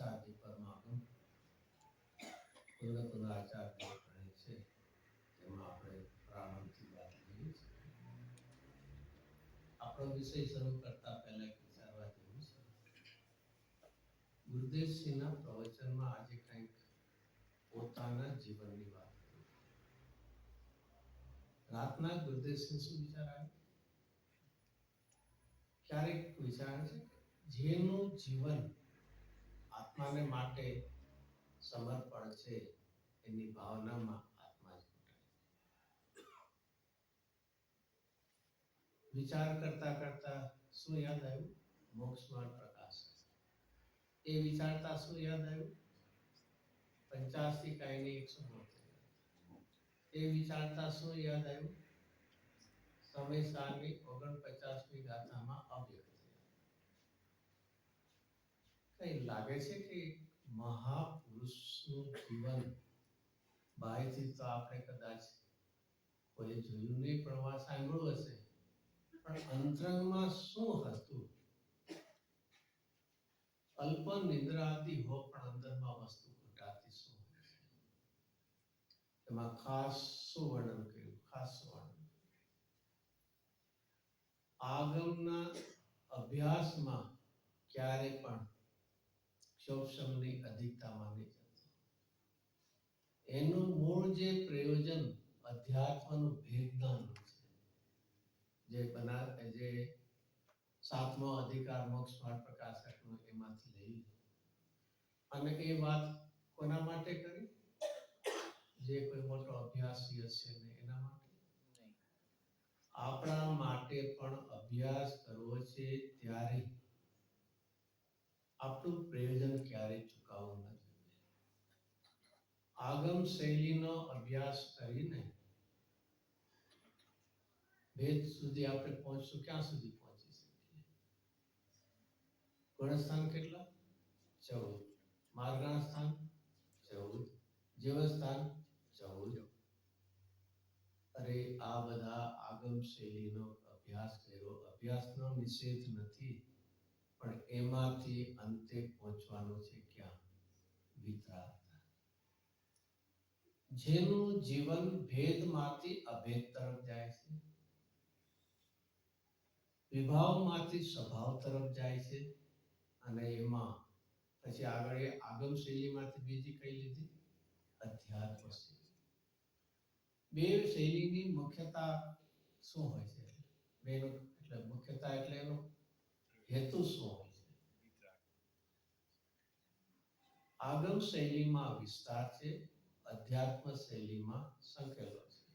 આચાર્ય પરમાગમ કુલ આચાર્ય ગણે છે તેમાં આપણે પ્રારંભથી વાત લઈએ છીએ. આપણો વિષય શરૂ કરતા પહેલા એક વિચારવા જેવું છે. ગુરુદેવસિંહના પ્રવચનમાં આજે કંઈક પોતાના જીવનની વાત કરી. રાતના ગુરુદેવસિંહ શું વિચાર આવ્યો? ક્યારેક વિચારે છે જેનું જીવન આત્માને માટે સમર્પણ છે એની ભાવનામાં આત્મા જ ઘટાય. વિચાર કરતા કરતા શું યાદ આવ્યું? મોક્ષમાર્ગ પ્રકાશ. એ વિચારતા શું યાદ આવ્યું? 85 કાયની 172. એ વિચારતા શું યાદ આવ્યું? સમય સારની 49મી ગાથામાં અવ્યક્ત. કઈ લાગે છે કે મહાપુરુષનું જીવન બાયથી તો આપણે કદાચ કોઈ જોયું નહીં, પ્રવાહ સાંભળ્યું હશે, પણ અંતરંગમાં શું હતું? અલ્પ નિદ્રાતી હો પણ અંદરમાં વસ્તુ ઘટાતી શું હોય છે? એમાં ખાસ શું વર્ણન કર્યું? ખાસ વર્ણન આગમના અભ્યાસમાં ક્યારે પણ ક્ષોભશમની અધિકતામાં નહીં જતો. એનું મૂળ જે પ્રયોજન અધ્યાત્મનું ભેદજ્ઞાનનું છે, જે સાતમો અધિકાર મોક્ષ માર્ગ પ્રકાશકનો એમાંથી લઈ અને એ વાત કોના માટે કરી? જે કોઈ મોટો અભ્યાસી હશે ને એના માટે નહીં. આપણા માટે પણ અભ્યાસ કરવો છે ત્યારે આપણું પ્રયોજન ક્યારેય ચૂકાવવું ન જોઈએ. આગમ શૈલીનો અભ્યાસ કરીને વેદ સુધી આપણે પહોંચશું. ક્યાં સુધી પહોંચી શકીએ? ગુણસ્થાન કેટલા? 14. માર્ગના સ્થાન 14. જીવસ્થાન 14. અરે આ બધા આગમ શૈલીનો અભ્યાસ કર્યો. અભ્યાસનો નિષેધ નથી, પણ એમાંથી અંતે પહોંચવાનું છે ક્યાં? વિતરાગ. જેનું જીવન ભેદમાંથી અભેદ તરફ જાય છે, વિભાવમાંથી સ્વભાવ તરફ જાય છે, અને એમાં પછી આગળ આગમ શૈલીમાંથી બીજી કઈ લીધી? અધ્યાત્મ શૈલી. બે શૈલીની મુખ્યતા શું હોય છે? બેનો એટલે મુખ્યતા એટલે એનો હેતુ શું હોય છે? આગમ શૈલીમાં વિસ્તાર છે, અધ્યાત્મ શૈલીમાં સંકેલો છે.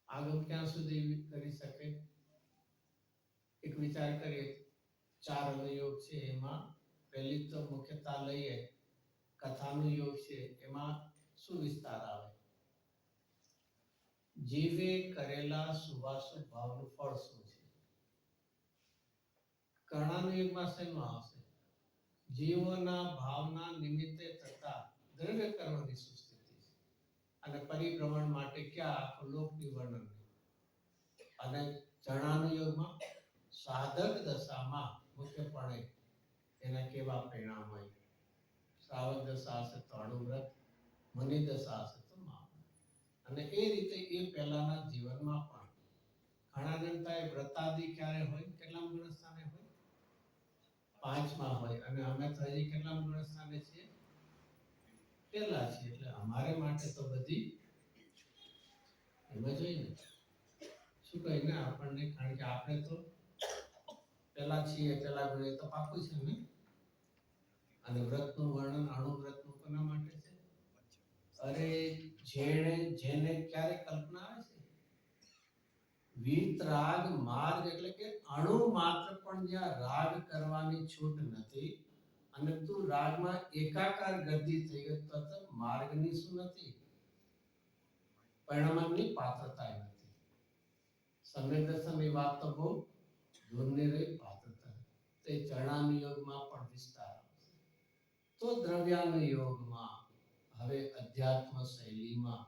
આગમ ક્યાં સુધી કરી શકે? એક વિચાર કરીએ, 4 અનુયોગ છે, એમાં પહેલી તો મુખ્યતા લઈએ, કથાનું યોગ છે, એમાં શું વિસ્તાર આવે? જીવે કરેલા શુભાશુભ ભાવનું ફળ શું છે? કર્ણાનું યુગમાં શેનું આવશે? જીવોના ભાવના નિમિત્તે થતા દ્રવ્ય કર્મની સુસ્થિતિ છે, અને પરિભ્રમણ માટે ક્યાં આખું લોકની વર્ણન. અને ચરણાનું યોગમાં સાધક દશામાં મુખ્યપણે એના કેવા પરિણામ હોય? શ્રાવક દશા હશે તો અણુવ્રત, મુનિ દશા હશે તો મહાવ્રત. અને એ રીતે એ પહેલાના જીવનમાં પણ ઘણા જનતાએ વ્રતાદિ ક્યારે હોય? કેટલામ ગુણસ્થાને હોય? 5માં હોય. અને અમે તો હજી કેટલામ ગુણસ્થાને છીએ? પહેલા છીએ. એટલે અમારે માટે તો બધી એમ જ હોય ને. શું કહીને આપણને, કારણ કે આપણે તો પહેલા છીએ, પહેલા ગુણે તો પાકું છે ને. અને વ્રતનું વર્ણન અણુવ્રતનું કોના માટે છે? અરે જેને ક્યારે કલ્પના આવે છે? વિતરાગ માર્ગ એટલે કે અણુ માત્ર પણ જ્યાં રાગ કરવાની છૂટ નથી, અને તું રાગમાં એકાકાર ગતિ થઈ ગયો તો માર્ગની શું નથી? પરિણામની પાત્રતા નથી. સમ્યક દર્શનની વાત તો બહુ દૂરની રહી પાત્રતા. તે ચરણાનુયોગમાં પણ વિસ્તાર આવશે. તો દ્રવ્યાનુયોગમાં હવે અધ્યાત્મ શૈલીમાં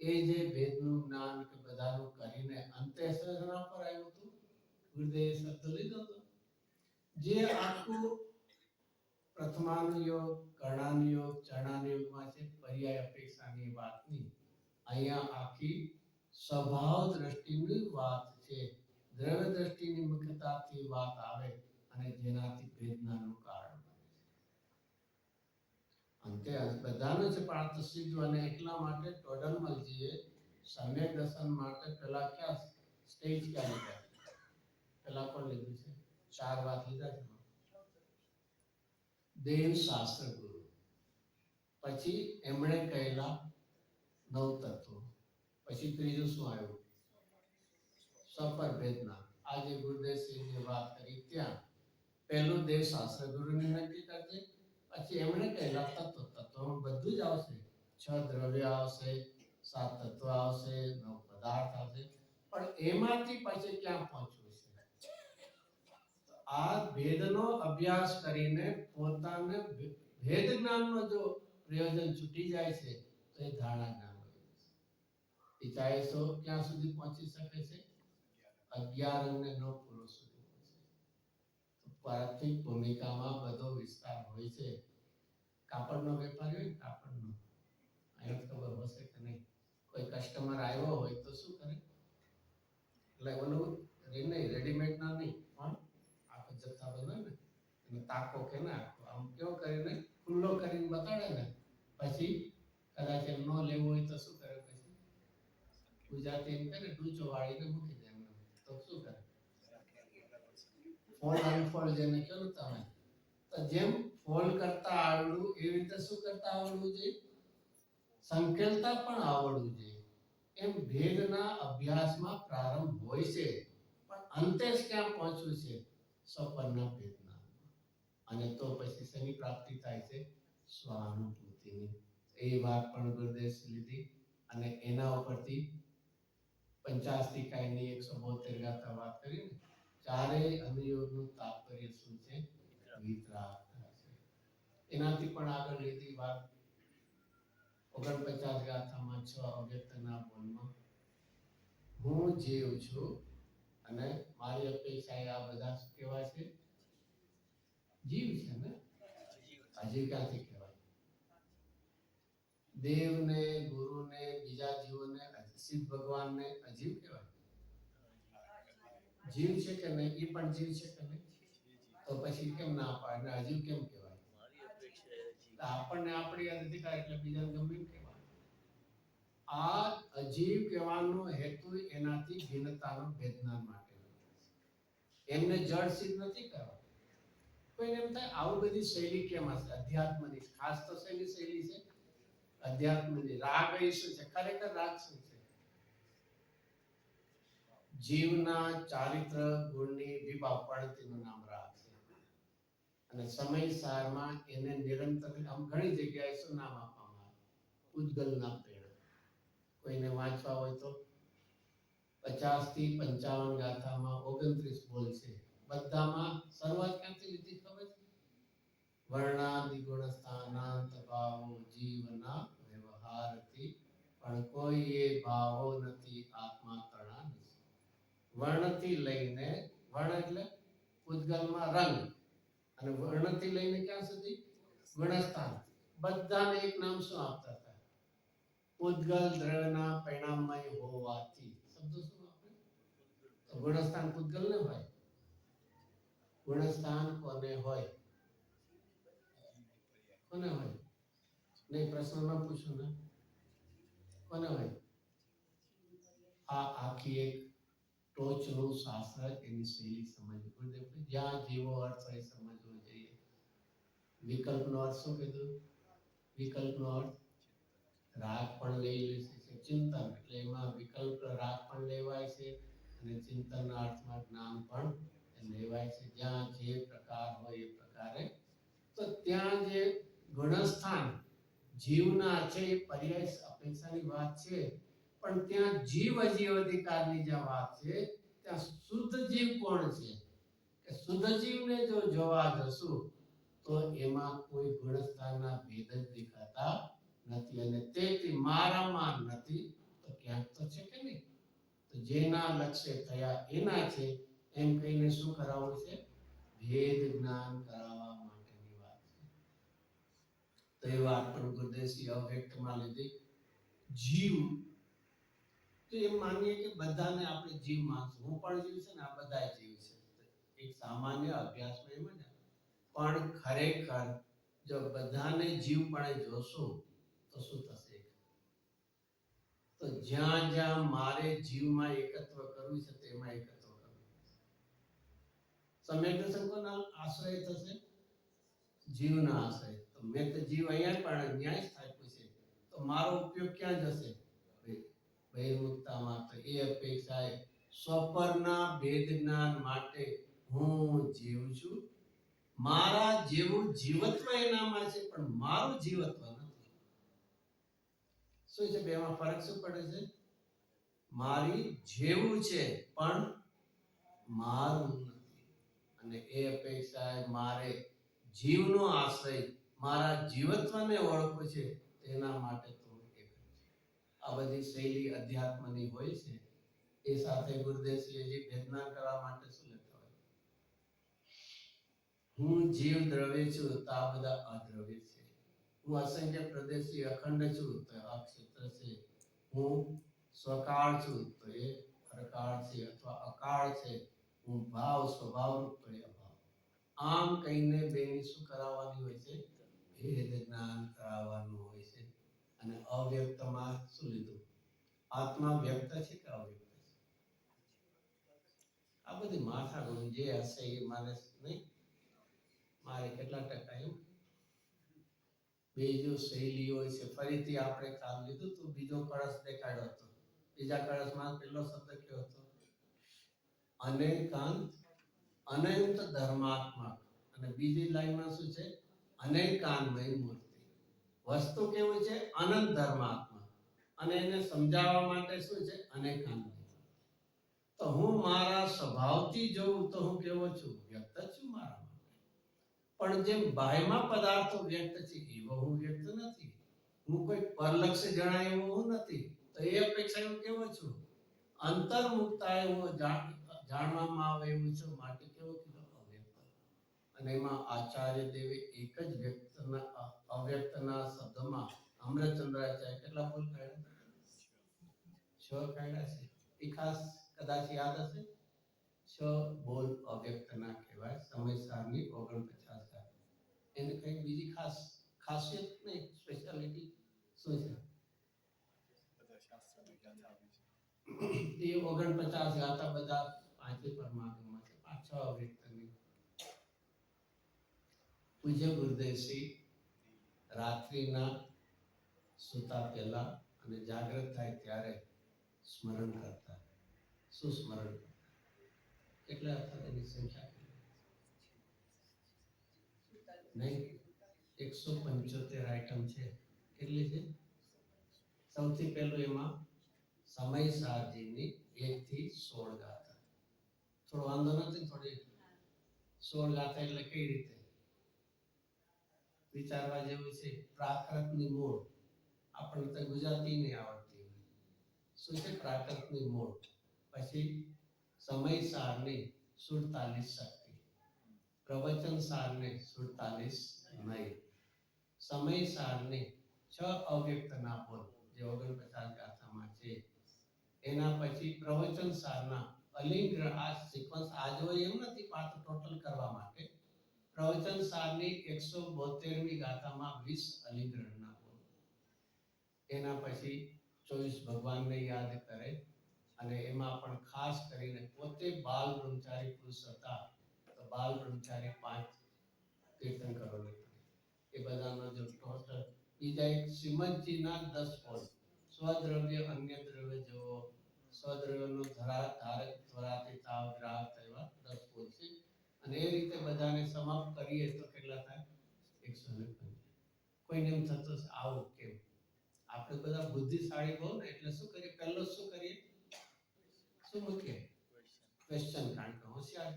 એ જે ભેદનું જ્ઞાન કે બધાનું કરીને અંતે સર્જના પર આવ્યું હતું, ગુરુદેવ શબ્દ લીધો હતો. જે આખું પ્રથમાનુયોગ, કર્ણાનુયોગ, ચરણાનુયોગમાં છે પર્યાય અપેક્ષાની વાતની. અહીંયા આખી સ્વભાવ દ્રષ્ટિની વાત છે. દ્રવ્ય દ્રષ્ટિની મુખ્યતાથી વાત આવે અને જેનાથી વેદનાનું કારણ બને છે. અંતે બધાનું છે પણ આ સીધું અને એટલા માટે ટોડરમલજીએ સમ્યક દર્શન માટે પેલા ક્યાં સ્ટેજ ક્યાં લીધા? પેલા કોણ લીધું છે? 4 વાત લીધા છે. દેવ શાસ્ત્ર ગુરુ, પછી એમણે કહેલા 9 તત્વો, પછી ત્રીજું શું આવ્યું? સફર વેદના. આજે ગુરુદેવસિંહ જે વાત કરી ત્યાં પહેલું દેવ શાસ્ત્ર ગુરુને નક્કી કરજે, પછી એમણે કહેલા તત્વ બધું જ આવશે. 6 દ્રવ્ય આવશે, 7 તત્વ આવશે, 9 પદાર્થ આવશે, પણ એમાંથી પછી ક્યાં પહોંચવું છે? આ ભેદનો અભ્યાસ કરીને પોતાને ભેદ જ્ઞાનનો જો પ્રયોજન છૂટી જાય છે તો એ ધારણા જ્ઞાન બની જશે. એ ચાહે સો ક્યાં સુધી પહોંચી શકે છે? 11 અને 9 પૂરો સુધી પહોંચે. પ્રાથમિક ભૂમિકામાં બધો વિસ્તાર હોય છે. કાપડનો વેપારી હોય, કાપડનો અહીંયા ખબર હશે કે નહીં, કોઈ કસ્ટમર આવ્યો હોય તો શું કરે? એટલે ઓલું રેડીમેડ ના નહીં પણ આખો જથ્થા બનાવે ને એને તાકો કે ના આમ કેવો કરીને ખુલ્લો કરીને બતાડે ને, પછી કદાચ એમ ન લેવું હોય તો શું કરે? પછી ગુજરાતી એમ કહે ને ડૂચો વાળીને મૂકી દે એમને. તો શું કરે? ફોલ્ડ અનફોલ્ડ જેને કહો તમે, તો જેમ ફોલ્ડ કરતા આવડવું એવી રીતે શું કરતા આવડવું જોઈએ? સંકેલતા પણ આવડવું જોઈએ. એમ ભેદના અભ્યાસમાં પ્રારંભ હોય છે, પણ અંતે ક્યાં પહોંચવું છે? સપરના ભેદના. અને તો પછી શેની પ્રાપ્તિ થાય છે? સ્વાનુભૂતિની. એ વાત પણ ગુરુદેવ લીધી અને એના ઉપરથી 50 કાયની 172 ગાથા વાત કરી ને, ચારેય અનુયોગનું તાત્પર્ય શું છે? વિતરાગ છે. એનાથી પણ આગળ લીધી વાત 49 ગાથામાં 6 અવ્યક્તના બોલમાં હું જીવ છું અને મારી અપેક્ષા આ બધા શું કહેવાય છે? જીવ છે ને. અજીવ ક્યાંથી કહેવાય? દેવને, ગુરુને, બીજા જીવોને, સિદ્ધ ભગવાનને અજીવ કહેવાય? જીવ છે કે નહીં? એ પણ જીવ છે કે નહીં? તો પછી કેમ ના પાડે? અજીવ કેમ કહેવાય? આપણને આપણી અધિકાર એટલે બીજાને ગમે એમ કહેવાય. આ અજીવ કહેવાનો હેતુ એનાથી ભિન્નતાનો ભેદના માટે એમને જડ સિદ્ધ નથી કરવા. કોઈને એમ થાય આવું બધી શૈલી કેમ હશે? અધ્યાત્મની ખાસ તો શૈલી છે અધ્યાત્મની. રાગ એ શું છે? ખરેખર રાગ શું છે? જીવના ચારિત્ર ગુણની વિભાવપણતીનું નામ રાગ છે. અને સમય સારમાં એને નિરંતર આમ ઘણી જગ્યાએ શું નામ આપવામાં આવે? ઉદ્ગલના પેડ. કોઈને વાંચવા હોય તો 50 થી 55 ગાથામાં 29 બોલ છે. બધામાં શરૂઆત ક્યાંથી લીધી ખબર છે? વર્ણાદિ ગુણ સ્થાનાંત ભાવો જીવના વ્યવહારથી, પણ કોઈ એ ભાવો નથી આત્મા તણા. વર્ણથી લઈને, વર્ણ એટલે ઉદ્ગલમાં રંગ, અને વર્ણથી લઈને ક્યાં સુધી? ગુણસ્થાન. બધાને એક નામ શું આપતા હતા? ઉદ્ગલ દ્રવ્યના પરિણામમય હોવાથી. શબ્દો શું આપણે? તો ગુણસ્થાન ઉદ્ગલ ને હોય. ગુણસ્થાન કોને હોય? કોને હોય? નહીં, પ્રશ્નમાં પૂછું ને, કોને હોય? આ આખી એક ટોચનું શાસ્ત્ર, એની શૈલી સમજવી. જ્યાં જેવો અર્થ હોય સમજવો જોઈએ. વિકલ્પનો અર્થ શું કીધું? વિકલ્પનો અર્થ રાગ પણ લઈ લેશે છે. ચિંતન એટલે એમાં વિકલ્પ રાગ પણ લેવાય છે અને ચિંતનના અર્થમાં જ્ઞાન પણ લેવાય છે. જ્યાં જે પ્રકાર હોય એ પ્રકારે. તો ત્યાં જે ગુણસ્થાન જીવના છે એ પર્યાય અપેક્ષાની વાત છે, પણ ત્યાં જીવ અજીવ અધિકારની જે વાત છે ત્યાં શુદ્ધ જીવ કોણ છે? કે શુદ્ધ જીવને જો જોવા જશું તો એમાં કોઈ ગુણસ્થાનના ભેદ જ દેખાતા નથી, અને તેથી મારામાં નથી તો ક્યાંક તો છે કે નહીં? તો જેના લક્ષ્ય થયા એના છે એમ કહીને શું કરાવવું છે? ભેદ જ્ઞાન કરાવવા માટેની વાત છે. તો એ વાત પણ ગુરુદેવશ્રી અવ્યક્તમાં લીધી. જીવ તો એમ માનીએ કે બધાને આપણે જીવ માનશું. હું પણ જીવ છે ને આ બધા જીવ છે. એક સામાન્ય અભ્યાસમાં એમ જ પણ ખરેખર જો બધાને જીવપણે જોશું તો શું થશે? તો જ્યાં જ્યાં મારે જીવમાં એકત્વ કરવું છે તેમાં એકત્વ કરવું. સમ્યક દર્શન કોના આશ્રય થશે? જીવના આશ્રય. તો મેં તો જીવ અહીંયા પણ ન્યાય થાય પૂછે તો મારો ઉપયોગ ક્યાં જશે? બહિર્મુક્તામાં. તો એ અપેક્ષાએ સ્વપરના ભેદ જ્ઞાન માટે હું જીવ છું. મારા જેવું જીવત્વ એનામાં છે પણ મારું જીવત્વ નથી. શું છે બેમાં ફરક શું પડે છે? મારી જેવું છે પણ મારું નથી. અને એ અપેક્ષાએ મારે જીવનો આશ્રય મારા જીવત્વને ઓળખવું છે તેના માટે તો એક આ બધી શૈલી અધ્યાત્મની હોય છે. એ સાથે ગુરુદેવશ્રીજી ભેદના કરવા માટે શું લખતા હોય? હું જીવ દ્રવ્ય છું તો આ બધા અદ્રવ્ય છે. હું અસંખ્ય પ્રદેશી અખંડ છું તો અક્ષેત્ર છે. હું સ્વકાળ છું તો એ પ્રકાળ છે અથવા અકાળ છે. હું ભાવ સ્વભાવ રૂપ તો એ અભાવ. આમ કહીને બેની શું કરાવવાની હોય છે? ભેદ જ્ઞાન કરાવવાનું હોય છે. અને અવ્યક્તમાં શું લીધું? આત્મા વ્યક્ત છે કે અવ્યક્ત છે? આ બધી માથાકૂટ જે હશે એ મારે નહીં. મારે કેટલા ટકા એમ બીજો શૈલીઓ છે. ફરીથી આપણે કામ લીધું તો બીજો કળશ દેખાડ્યો હતો. બીજા કળશમાં પહેલો શબ્દ કયો હતો? અનેકાંત અનંત ધર્માત્મક. અને બીજી લાઈનમાં શું છે? અનેકાંતમય મૂર્તિ. વસ્તુ કેવું છે? અનંત ધર્માત્મક. અને એને સમજાવવા માટે શું છે? અનેકાંતમય. તો હું મારા સ્વભાવથી જોઉં તો હું કેવો છું? વ્યક્ત છું મારા. પણ જેમ બાહ્યમાં પદાર્થો વ્યક્ત છે એવો હું વ્યક્ત નથી. હું કોઈ પરલક્ષ જણાય એવો હું નથી. તો એ અપેક્ષા હું કેવો છું? અંતર્મુક્તા એવો જાણવામાં આવે એવું છું. માટે કેવો કીધો? અવ્યક્ત. અને એમાં આચાર્ય દેવે એક જ વ્યક્તના અવ્યક્તના શબ્દમાં અમૃતચંદ્રાચાર્ય કેટલા બોલ કાઢ્યા? 6 કાઢ્યા છે. એ ખાસ કદાચ યાદ હશે. 6 બોલ અવ્યક્તના કહેવાય. સમયસારની 49 એને કઈ બીજી ખાસિયત નહીં, સ્પેશિયાલિટી શું છે? એ 49 ગાતા બધા પાંચે પરમાત્મા છે. 5 અવ્યક્તની. પૂજ્ય ગુરુદેવશ્રી રાત્રિના સુતા પહેલા અને જાગૃત થાય ત્યારે સ્મરણ કરતા. શું સ્મરણ કરતા? કેટલા હતા એની સંખ્યા? નહીં, 175 આઈટમ છે. કેટલી છે? સૌથી પહેલું એમાં સમય સારજીની 1 થી 16 ગાથા. થોડો વાંધો નથી? થોડી 16 ગાથા એટલે કઈ રીતે વિચારવા જેવું છે? પ્રાકૃતની મૂળ. આપણને તો ગુજરાતી નહીં આવડતી. શું છે પ્રાકૃતની મૂળ? પછી સમય સારની 47 શક્તિ. પ્રવચન સારને 47 નહીં. સમય સારને 6 અવ્યક્તના બોલ જે 49 ગાથામાં છે. એના પછી પ્રવચન સારના અલિંગ્ર. આ સિક્વન્સ આજ હોય એમ નથી, પાછું ટોટલ કરવા માટે. પ્રવચન સારની 172મી ગાથામાં 20 અલિંગ્રહના બોલ. એના પછી 24 ભગવાનને યાદ કરે. અને એમાં પણ ખાસ કરીને પોતે બાલ બ્રહ્મચારી પુરુષ હતા તો બાલ બ્રહ્મચારી 5 તીર્થંકરોને એ બધાનો જો ટોટલ. બીજા એક શ્રીમદજીના 10 બોલ. સ્વદ્રવ્ય અન્ય દ્રવ્ય જેવો સ્વદ્રવ્યનો ધારક ધરાતી તાવ ગ્રાહક થવા 10 બોલ છે. અને એ રીતે બધાને સમાપ્ત કરીએ તો કેટલા થાય? 150. કોઈને એમ થતું આવું કેમ? આપણે બધા બુદ્ધિશાળી બહુ ને એટલે શું કરીએ? પહેલો શું કરીએ? શું મૂકીએ? ક્વેશ્ચન. કારણ કે હોશિયાર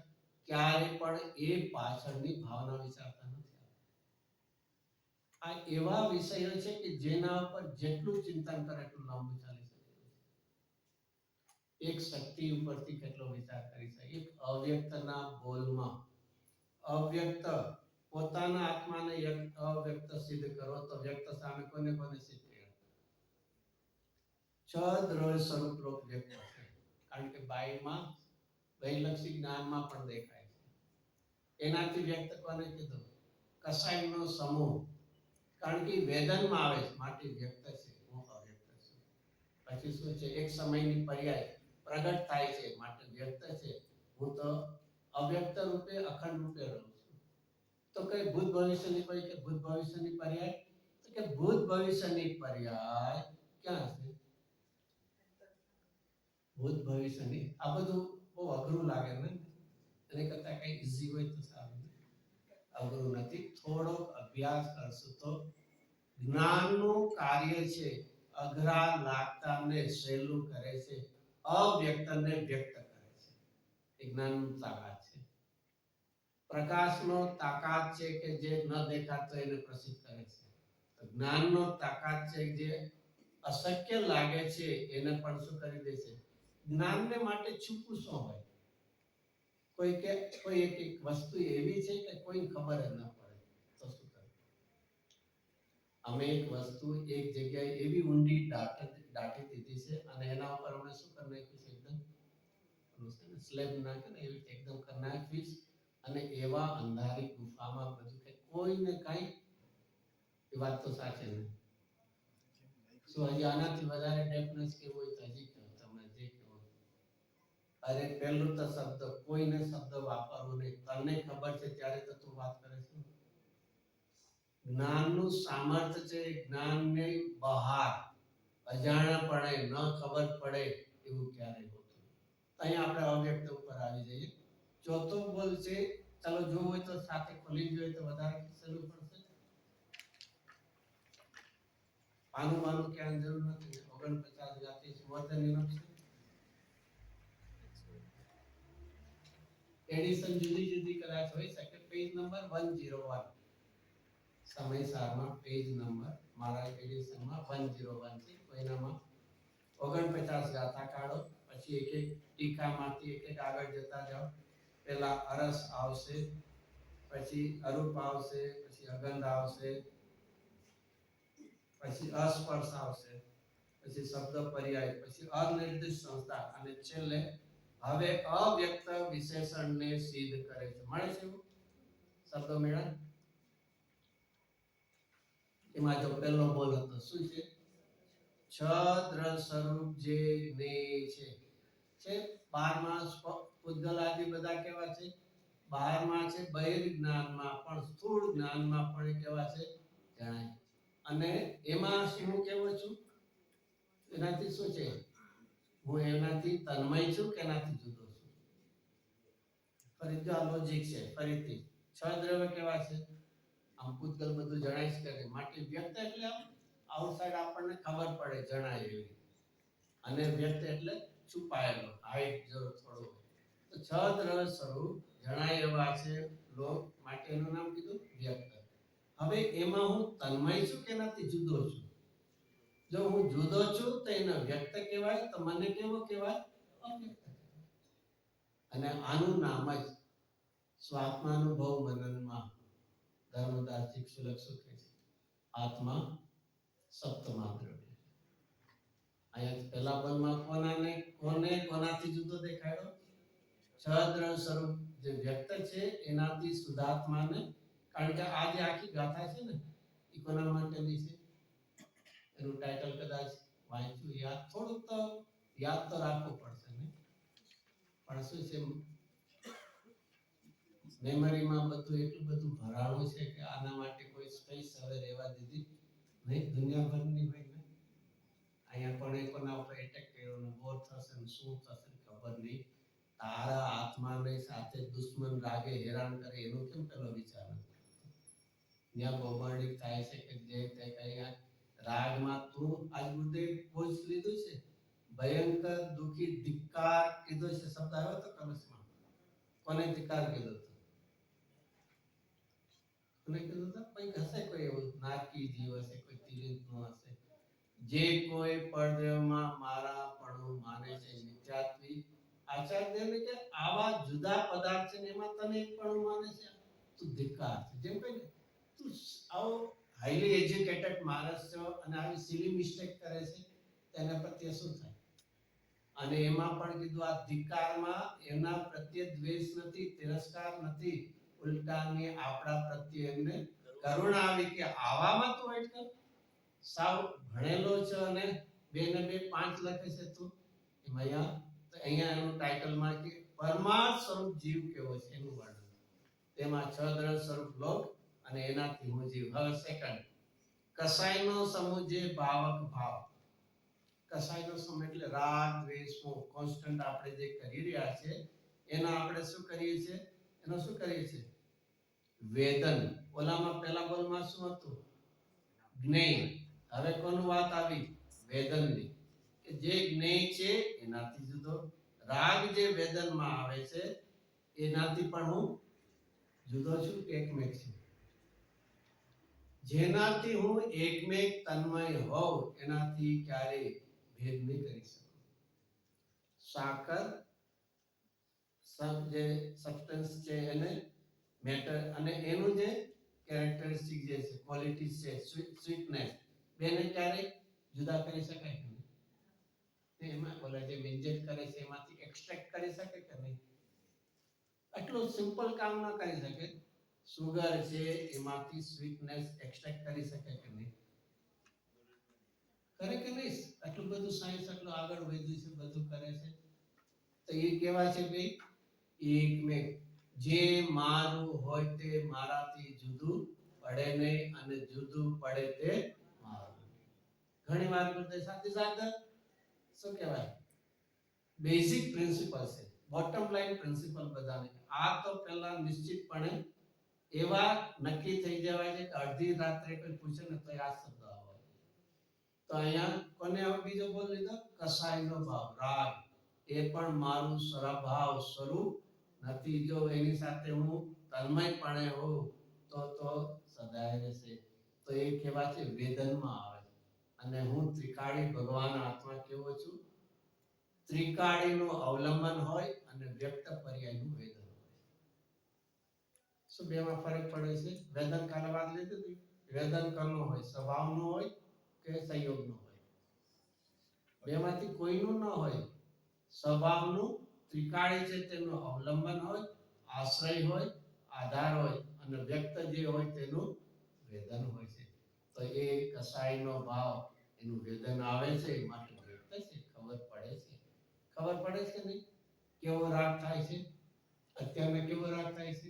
ક્યારે પણ એ પાછળની ભાવના વિચારતા નથી. આ એવા વિષયો છે કે જેના પર જેટલું ચિંતન કરે એટલું લાંબુ ચાલી શકે. એક શક્તિ ઉપરથી કેટલો વિચાર કરી શકે? એક અવ્યક્તના બોલમાં અવ્યક્ત પોતાના આત્માને અવ્યક્ત સિદ્ધ કરો તો વ્યક્ત સામે કોને કોને સિદ્ધ કરે? છદ્ર સ્વરૂપ લોક વ્યક્ત છે. કારણ કે બાઈમાં બહિલક્ષી જ્ઞાનમાં પણ દેખાય છે. એનાથી વ્યક્ત કોને કીધું? કસાયનો સમૂહ. કારણ કે વેદનમાં આવે છે માટે વ્યક્ત છે, હું અવ્યક્ત છું. પછી શું છે? એક સમયની પર્યાય પ્રગટ થાય છે માટે વ્યક્ત છે, હું તો અવ્યક્ત રૂપે અખંડ રૂપે રહું છું. તો કઈ ભૂત ભવિષ્યની કોઈ કે ભૂત ભવિષ્યની પર્યાય? તો કે ભૂત ભવિષ્યની પર્યાય ક્યાં છે? ભૂત ભવિષ્યની. આ બધું બહુ અઘરું લાગે ને, એને કરતા કઈ ઈઝી હોય તો સારું. અઘરું નથી, થોડોક અભ્યાસ કરશું તો જ્ઞાનનું કાર્ય છે અઘરા લાગતાને સહેલું કરે છે, અવ્યક્તને વ્યક્ત કરે છે. એ જ્ઞાનનું તાકાત છે. પ્રકાશનો તાકાત છે કે જે ન દેખાતો એને પ્રસિદ્ધ કરે છે. જ્ઞાનનો તાકાત છે જે અશક્ય લાગે છે એને પણ શું કરી દે છે? જ્ઞાનને માટે છુપું શું હોય? કોઈ કે કોઈ એક વસ્તુ એવી છે કે કોઈ ખબર જ ન પડે તો શું કરે? અમે એક વસ્તુ એક જગ્યાએ એવી ઊંડી દાટી દીધી છે અને એના ઉપર અમે શું કરી નાખ્યું છે? એકદમ સ્લેબ નાખીને એવી એકદમ કરી નાખી અને એવા અંધારી ગુફામાં બધું કે કોઈને કઈ એ વાત તો સાચી નહીં. શું હજી આનાથી વધારે ડેફનેસ કેવું હોય તો હજી કહો, તમે જે કહો. અરે પહેલું તો શબ્દ, કોઈને શબ્દ વાપરવો નહીં. તને ખબર છે ત્યારે તો તું વાત કરે છે. જ્ઞાનનું સામર્થ્ય છે જ્ઞાનને બહાર અજાણ્યાપણે ન ખબર પડે એવું ક્યારેય હોતું. અહીંયા આપણે અવ્યક્ત ઉપર આવી જઈએ. ચોથો બોલ છે, ચાલો જોવું હોય તો સાથે ખોલી જોઈએ તો વધારે સહેલું પડશે. પાનું ક્યાં જરૂર નથી. 49 જાતિ વર્તનની છે. એડિશન જુદી જુદી કદાચ હોઈ શકે. પેજ નંબર 101 સમય સારમાં પેજ નંબર મારા એડિશનમાં 101 છે. કોઈનામાં 49 ગાથા કાઢો, પછી એક એક ટીકામાંથી એક એક આગળ જતા જાઓ. પહેલા અરસ આવશે, પછી અરૂપ આવશે, પછી અગંધ આવશે, પછી અસ્પર્શ આવશે, પછી શબ્દ પર્યાય, પછી અનિર્દિષ્ટ સંસ્થા અને છેલ્લે હવે અવ્યક્ત વિશેષણને સિદ્ધ કરે છે. મળે છે એવું શબ્દો મેળા. એમાં જો પહેલો બોલ હતો શું છે? છદ્ર સ્વરૂપ જે ને છે 12માં પૂતગલ આદિ બધા કેવા છે? 12માં છે બહિર જ્ઞાનમાં પણ સ્થૂળ જ્ઞાનમાં પણ કેવા છે? જણાય. અને એમાં શું કેવો છું? એનાથી શું છે? હું એનાથી તન્મય છું કે એનાથી જુદો છું? ફરીથી આ લોજિક છે. ફરીથી છ દ્રવ્ય કેવા છે? આમ પૂતગલ બધું જણાય છે કે માટે વ્યક્ત એટલે આમ આઉટસાઇડ આપણને ખબર પડે, જણાય એવી. અને વ્યક્ત એટલે છુપાયેલો, હાઈટ જો થોડો. તો છ દ્રવ્ય સ્વરૂપ જણાય એવા છે લોક માટેનું નામ કીધું વ્યક્ત. હવે એમાં હું તન્મય છું કે એનાથી જુદો છું? જો હું જુદો છું તો એને વ્યક્ત કહેવાય, તો મને કેવો કહેવાય? અવ્યક્ત. અને આનું નામ જ સ્વાત્માનુભવ મનનમાં ધર્મદાસ શિક્ષક શું કહે છે? આત્મા સપ્તમા દ્રવ્ય. અહીંયા પહેલા પદમાં કોને કોનાથી જુદો દેખાડ્યો? છદ્ર સ્વરૂપ જે વ્યક્ત છે એનાથી શુદ્ધાત્માને. કારણ કે આ જે આખી ગાથા છે ને એ કોના માટેની છે? એનું ટાઇટલ કદાચ વાંચ્યું, યાદ થોડુંક તો યાદ તો રાખવું પડશે ને. પણ શું છે, મેમરીમાં બધું એટલું બધું ભરાણું છે કે આના માટે કોઈ સ્પેસ હવે રહેવા દીધી નહીં. દુનિયાભરની હોય ને અહીંયા પણ કોના ઉપર એટેક કર્યો ને બોર થશે ને શું થશે ખબર નહીં. તારા આત્માને સાથે દુશ્મન રાગે હેરાન કરે એનું કેમ પેલો વિચાર નથી? ત્યાં ભૌગોલિક થાય છે કે જે તે કઈ રાગમાં તું આજ મુદ્દે પોઝ લીધું છે. ભયંકર દુખી ધિક્કાર કીધો છે શબ્દ આવ્યો તો કલશમાં. કોને ધિક્કાર કીધો હતો? કોને કીધું હતું? કોઈ હશે, કોઈ એવું નારકી જીવ હશે, કોઈ તિર્યકનો હશે. જે કોઈ પરદેવમાં મારા પણ માને છે મિથ્યાત્વી આચાર્યને કે આવા જુદા પદાર્થ છે એમાં તને એક પણ માને છે. તું ધિક્કાર છે. જેમ કહે ને તું આવો હાઈલી એજ્યુકેટેડ માણસ છો અને આવી સિલી મિસ્ટેક કરે છે તેના પ્રત્યે શું થાય? અને એમાં પણ કીધું આ ધિક્કારમાં એના પ્રત્યે દ્વેષ નથી, તિરસ્કાર નથી, ઉલટાની આપણા પ્રત્યે એમને કરુણા આવી કે આવામાં તું અટક સાવ ભણેલો છે અને 2 ને 2 5 લખે છે તું એમાં અહીંયા એનું ટાઇટલમાં કે પરમાર્થ સ્વરૂપ જીવ કેવો છે એનું વર્ણન. તેમાં 6 દ્રઢ સ્વરૂપ લોક અને એનાથી હું જીવ. હવે સેકન્ડ કસાયનો સમૂહ જે ભાવક ભાવ. કસાયનો સમૂહ એટલે રાગ દ્વેષ મોહ કોન્સ્ટન્ટ આપણે જે કરી રહ્યા છે એના આપણે શું કરીએ છીએ? એનો શું કરીએ છીએ? વેદન. ઓલામાં પહેલા બોલમાં શું હતું? જ્ઞેય. હવે કોનું વાત આવી? વેદનની. કે જે જ્ઞેય છે એનાથી જુદો, રાગ જે વેદનમાં આવે છે એનાથી પણ હું જુદો છું, એકમેક છું. જેનાથી હું એકમેક તન્મય હોઉં એનાથી ક્યારે ભેદ નહીં કરી શકું. સાકર જે સબસ્ટન્સ છે એને મેટર અને એનું જે કેરેક્ટરિસ્ટિક જે છે ક્વોલિટીઝ છે સ્વીટનેસ બેને ક્યારે જુદા કરી શકાય કે નહીં? એમાં ઓલા જે વ્યંજન કરે છે એમાંથી એક્સટ્રેક્ટ કરી શકે કે નહીં? આટલું સિમ્પલ કામ ન કરી શકે. સુગર છે એમાંથી સ્વીટનેસ એક્સટ્રેક્ટ કરી શકે કે નહીં? કરે કે નહીં? આટલું બધું સાયન્સ આટલું આગળ વધ્યું છે, બધું કરે છે. તો એ કેવા છે ભાઈ? એકમેક. જે મારું હોય તે મારાથી જુદું પડે નહીં અને જુદું પડે તે મારું. ઘણી વાર બધે સાથે સાથે શું કહેવાય? બેઝિક પ્રિન્સિપલ છે, બોટમ લાઈન પ્રિન્સિપલ બધાને. આ તો પહેલા નિશ્ચિતપણે એવા નક્કી થઈ જવાય છે કે અડધી રાત્રે કોઈ પૂછે ને તો આ શબ્દ આવે. તો અહીંયા કોને બીજો બોલ લીધો? કસાયનો ભાવ રાગ. એ પણ મારું સ્વભાવ સ્વરૂપ નથી. જો એની સાથે હું તન્મયપણે હોઉં તો સદાય રહેશે. તો એ કેવા છે? વેદનમાં આવે. અને હું ત્રિકાળી ભગવાન આત્મા કેવો છું? ત્રિકાળીનું અવલંબન હોય અને વ્યક્ત પર્યાયનું વેદન હોય. શું બેમાં ફરક પડે છે? વેદન કાલે વાત લીધી હતી. વેદન કરનો હોય, સ્વભાવનું હોય કે સંયોગનું હોય? બેમાંથી કોઈનું ન હોય. સ્વભાવનું ત્રિકાળી છે તેનું અવલંબન હોય, આશ્રય હોય, આધાર હોય અને વ્યક્ત જે હોય તેનું વેદન હોય છે. તો એ કસાયનો ભાવ એનું વેદન આવે છે માટે વ્યક્ત છે. ખબર પડે છે? ખબર પડે છે નહીં? કેવો રાગ થાય છે અત્યારે? કેવો રાગ થાય છે?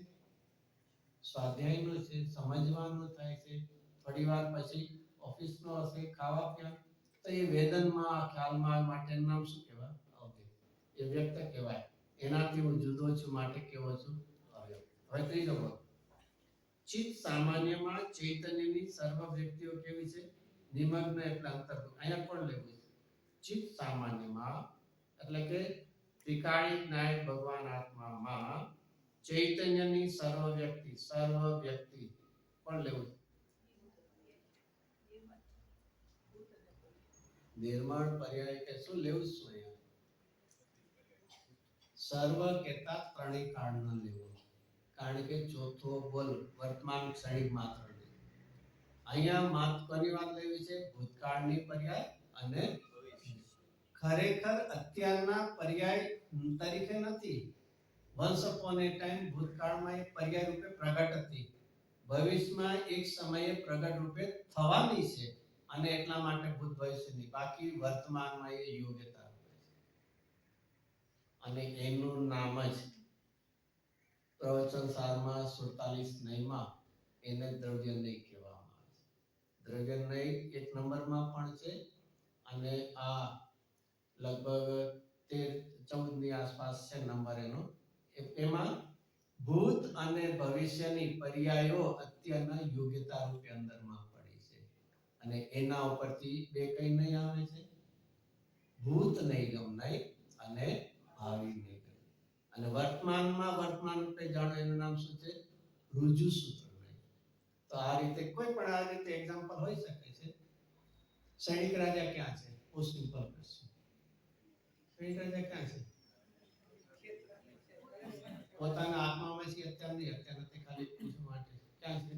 સ્વાધ્યાયનો છે, સમજવાનો થાય છે. થોડી વાર પછી ઓફિસનો હશે, ખાવા પીવા. તો એ વેદનમાં ખ્યાલમાં માટેનું નામ શું કહેવાય? અવ્યક્ત. એ વ્યક્ત કહેવાય. એનાથી હું જુદો છું માટે કેવો છું? અવ્યક્ત. હવે ત્રીજો બોલ. ચિત્ત સામાન્યમાં ચૈતન્યની સર્વ વ્યક્તિઓ કેવી છે? નિમગ્ન એટલે અંતર્ગત. અહીંયા કોણ લેવું છે? ચિત્ત સામાન્યમાં એટલે કે ત્રિકાળી જ્ઞાયક ભગવાન આત્મામાં ચૈતન્યની સર્વ વ્યક્તિ કોણ લેવું છે? નિર્માણ પર્યાય કે શું લેવું છું? અહીંયા સર્વ કહેતા ત્રણેય કાળ ન લેવું. કારણ કે ચોથો બોલ વર્તમાન ક્ષણિક માત્ર. અહીંયા કોની વાત લેવી છે? ભૂતકાળની પર્યાય અને ખરેખર અત્યારના પર્યાય તરીકે નથી. વન્સ અપોન એ ટાઈમ ભૂતકાળમાં એક પર્યાય રૂપે પ્રગટ હતી. ભવિષ્યમાં એક સમયે પ્રગટ રૂપે થવાની છે અને એટલા માટે ભૂત ભવિષ્યની. બાકી વર્તમાનમાં એ યોગ્યતા રૂપે છે અને એનું નામ જ પ્રવચન સારમાં 47 નયમાં એને દ્રવ્ય નય કહેવામાં આવે છે. દ્રવ્ય નય 1 નંબરમાં પણ છે અને આ લગભગ 13-14 ની આસપાસ છે નંબર એનો. એમાં ભૂત અને ભવિષ્યની પર્યાયો અત્યારના યોગ્યતા રૂપે અંદરમાં પડી છે અને એના ઉપરથી બે કઈ નહીં આવે છે? ભૂત નૈગમ નય અને ભાવિ નૈગમ. અને વર્તમાનમાં વર્તમાન રૂપે જાણો એનું નામ શું છે? ઋજુ સૂત્ર નય. તો આ રીતે કોઈ પણ આ રીતે એક્ઝામ્પલ હોઈ શકે છે. સૈનિક રાજા ક્યાં છે? બહુ સિમ્પલ ક્વેશ્ચન. સૈનિક રાજા ક્યાં છે? પોતાના આત્મામાં છે અત્યારે નહીં, અત્યારે નથી. ખાલી પૂછવા માટે ક્યાં છે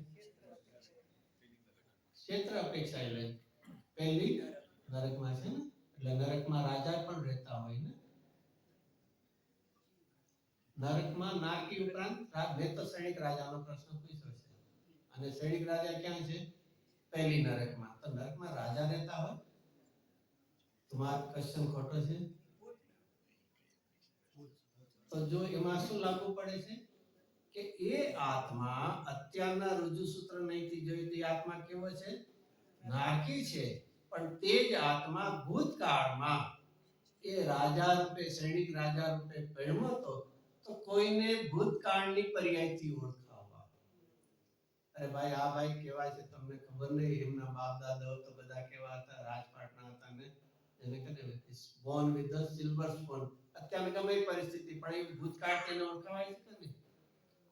ક્ષેત્ર અપેક્ષા એટલે પહેલી નરકમાં છે ને એટલે નરકમાં રાજા પણ રહેતા હોય ને નરકમાં નારકી ઉપરાંત મેં તો સૈનિક રાજાનો પ્રશ્ન પૂછ્યો છે અને સૈનિક રાજા ક્યાં છે પહેલી નરકમાં તો નરકમાં રાજા રહેતા હોય તમારો ક્વેશ્ચન ખોટો છે તો જો એમાં શું લાગુ પડે છે કે એ આત્મા અત્યારના ઋજુસૂત્ર નહીંથી જોઈ તે આત્મા કેવો છે નારકી છે પણ તે જ આત્મા ભૂતકાળમાં એ રાજા રૂપે સૈનિક રાજા રૂપે પહેણ્યો હતો તો કોઈને ભૂતકાળની પર્યાયથી ઓળખાવા અરે ભાઈ આ ભાઈ કેવા છે તમને ખબર નહીં એમના બાપ દાદાઓ તો બધા કેવા હતા રાજપાટના હતા ને એને કહે Born with the silver spoon અત્યારે ગમે પરિસ્થિતિ પણ એ ભૂતકાળ તેને ઓળખાવાય છે ને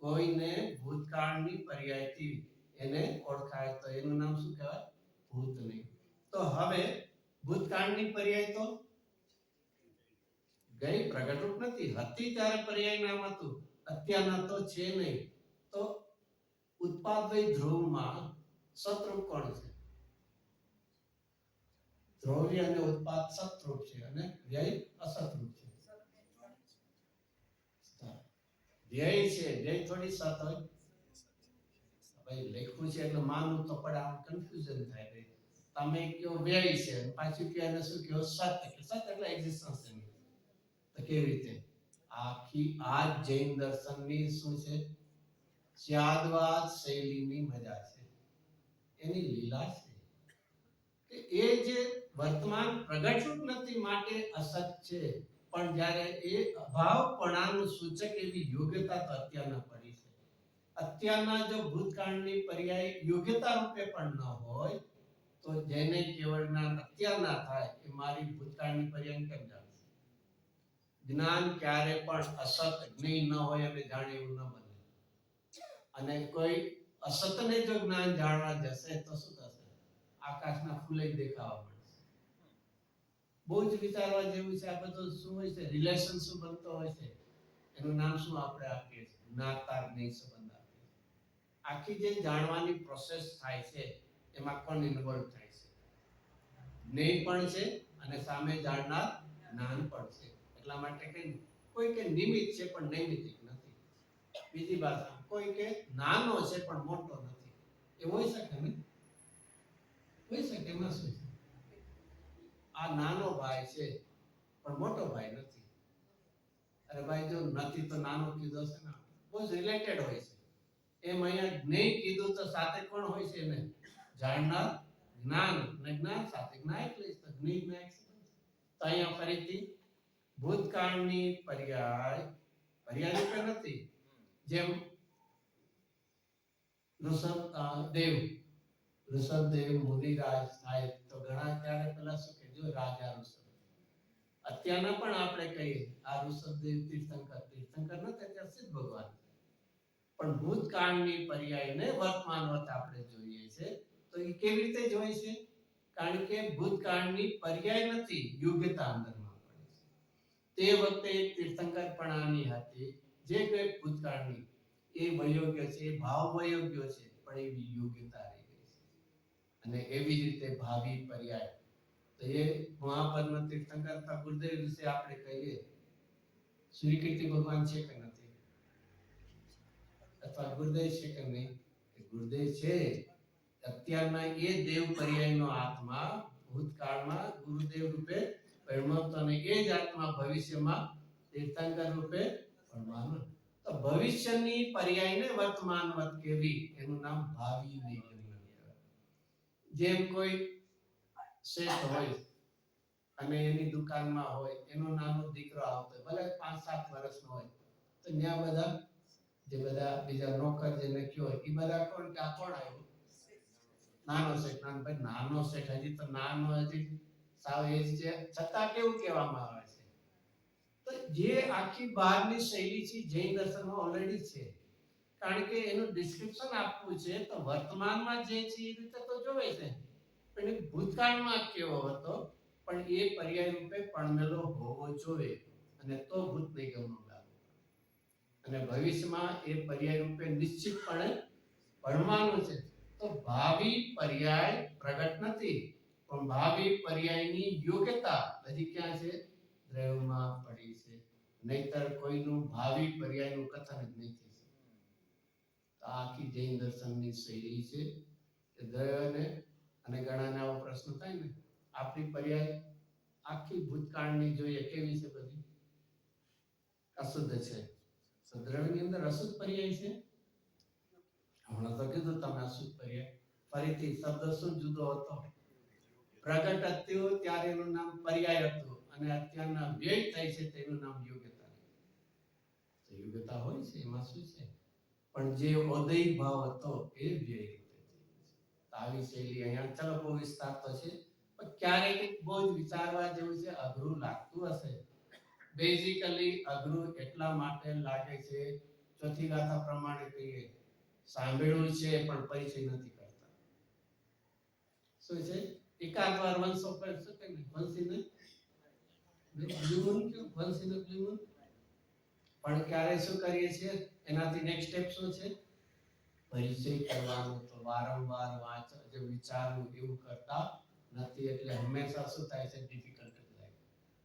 કોઈને ભૂતકાળની પર્યાયથી એને ઓળખાય તો એનું નામ શું કહેવાય ભૂતની તો હવે ભૂતકાળની પર્યાય તો ગઈ પ્રગટરૂપ નથી હતી ત્યારે પર્યાય નામ હતું અત્યારના તો છે નહીં તો ઉત્પાદય ધ્રુવમાં સતરૂપ કોણ છે ધ્રુવ્ય અને ઉત્પાદ સતરૂપ છે અને વ્યય અસતરૂપ છે વ્યય છે વ્યય થોડી સત હોય ભાઈ લખ્યું છે એટલે માનવું તો પડે આમ કન્ફ્યુઝન થાય ભાઈ તમે કયો વ્યય છે પાછું કયો એને શું કયો સત એટલે એક્ઝિસ્ટન્સ એની તો કેવી રીતે આખી આ જૈન દર્શનની શું છે સ્યાદવાદ શૈલીની મજા છે એની લીલા છે કે એ જે વર્તમાન પ્રગટરૂપ નથી માટે અસત છે પણ જ્યારે એ અભાવપણાનું સૂચક એવી યોગ્યતા તો અત્યારના પડી છે અત્યારના જો ભૂતકાળની પર્યાય યોગ્યતા રૂપે પણ ન હોય તો જેને કેવળ જ્ઞાન અત્યારના થાય એ મારી ભૂતકાળની પર્યાય કેમ જાણશે જ્ઞાન ક્યારે પણ અસત જ્ઞેય ન હોય અમે જાણીએ એવું ન બને અને કોઈ અસતને જો જ્ઞાન જાણવા જશે તો શું થશે આકાશના ફૂલે દેખાવા મળશે બહુ જ વિચારવા જેવું છે આ બધું શું હોય છે રિલેશન શું બનતો હોય છે એનું નામ શું આપણે આપીએ છીએ જ્ઞાતા જ્ઞેય સંબંધ આપીએ આખી જે જાણવાની પ્રોસેસ થાય છે એમાં કોણ ઇન્વોલ્વ થાય છે જ્ઞેય પણ છે અને સામે જાણનાર જ્ઞાન પણ છે એટલા માટે કે કોઈ કે નિમિત્ત છે પણ નૈમિતિક નથી બીજી ભાષા કોઈ કે નાનો છે પણ મોટો નથી એ હોઈ શકે ને હોઈ શકે એમાં શું છે આ નાનો ભાઈ છે પણ મોટો ભાઈ નથી અરે ભાઈ જો નથી તો નાનો કીધો છે ને બહુ રિલેટેડ હોય છે એમ અહીંયા જ્ઞેય કીધું તો સાથે કોણ હોય છે ને જાણનાર જ્ઞાન અને જ્ઞાન સાથે જ્ઞાન એટલે જ્ઞેય જ્ઞાન તો અહીંયા ફરીથી ભૂતકાળની પર્યાય રૂપે નથી જેમ ઋષભદેવ મુનિરાજ થાય તો ઘણા ત્યારે પેલા શું કે જો રાજા ઋષભ અત્યારના પણ આપણે કહીએ આ ઋષભદેવ તીર્થંકર નથી ત્યાં સિદ્ધ ભગવાન પણ ભૂતકાળની પર્યાયને વર્તમાનવત આપણે જોઈએ છે તો એ કેવી રીતે જોઈએ છે કારણ કે ભૂતકાળની પર્યાય નથી યોગ્યતા અંદરમાં પડે છે તે વખતે તીર્થંકરપણાની હતી જે કોઈ ભૂતકાળની એ વયોગ્ય છે ભાવ વયોગ્ય છે પણ એવી યોગ્યતા રહી ગઈ છે અને એવી જ રીતે ભાવિ પર્યાય તો એ મહાપદ્મ તીર્થંકર ગુરુદેવ વિશે આપણે કહીએ શ્રીકીર્તિ ભગવાન છે કે નથી અથવા ગુરુદેવ છે કે નહીં ગુરુદેવ છે અત્યારના એ દેવ પર્યાયનો આત્મા ભૂતકાળમાં ગુરુદેવ રૂપે પરમાત્મા અને એ જ આત્મા ભવિષ્યમાં તીર્થંકર રૂપે પરમાત્મા તો ભવિષ્યની પર્યાયને વર્તમાનવત કેવી એનું નામ ભાવિ નિગમ કહેવાય જેમ કોઈ શેઠ હોય અને એની દુકાનમાં હોય એનો નાનો દીકરો આવતો ભલે 5-7 વર્ષનો હોય તો ત્યાં બધા જે બધા બીજા નોકર જેને કયો એ બધા કોણ કે આ કોણ આવ્યું નાનો શેઠ નાનો શેઠ હજી તો નાનો હજી સાવ એજ છે છતાં કેવું કહેવામાં આવે છે તો જે આખી બહારની શૈલી છે જૈન દર્શનમાં ઓલરેડી છે કારણ કે એનું ડિસ્ક્રિપ્શન આપવું છે તો વર્તમાનમાં જે છે એ રીતે તો જોવે છે પણ એ ભૂતકાળમાં કેવો હતો પણ એ પર્યાય રૂપે પરણેલો હોવો જોઈએ અને તો ભૂત નિગમનો લાભ અને ભવિષ્યમાં એ પર્યાય રૂપે નિશ્ચિતપણે ભણવાનું છે. તો ભાવિ પર્યાય પ્રગટ નથી, પણ ભાવિ પર્યાયની યોગ્યતા હજી ક્યાં છે? દ્રવ્યમાં પડી છે. નહીતર કોઈનું ભાવિ પર્યાયનું કથન જ નહીં થઈ શકે. તો આખી જૈન દર્શનની શૈલી છે કે દ્રવ્યને, અને ઘણાને આવો પ્રશ્ન થાય ને, આપણી પર્યાય આખી ભૂતકાળની જોઈએ કેવી છે? બધી અશુદ્ધ છે. તો દ્રવ્યની અંદર અશુદ્ધ પર્યાય છે. હમણાં તો કીધું તમે અશુદ્ધ પર્યાય. ફરીથી શબ્દ શું જુદો હતો? પ્રગટ હતું ત્યારે એનું નામ પર્યાય હતું, અને અત્યારના વ્યય થાય છે તેનું નામ યોગ્યતા. તો યોગ્યતા હોય છે, એમાં શું છે? પણ જે ઉદય ભાવ હતો એ વ્યય રીતે આવી શૈલી અહીંયા ચલો બહુ વિસ્તાર તો છે, પણ ક્યારેક બહુ જ વિચારવા જેવું છે. અઘરું લાગતું હશે. બેઝિકલી અઘરું એટલા માટે લાગે છે, ચોથી ગાથા પ્રમાણે કહીએ, સાંભળ્યું છે પણ પરિચય નથી કરતા. શું છે? એકાદ વાર વંશો પર શું કે વંશીને વંશીને પણ ક્યારે શું કરીએ છીએ? એનાથી નેક્સ્ટ સ્ટેપ શું છે? પરિચય કરવાનો. તો વારંવાર વાંચ, જે વિચારવું એવું કરતા નથી. એટલે હંમેશા શું થાય છે? ડિફિકલ્ટ થાય.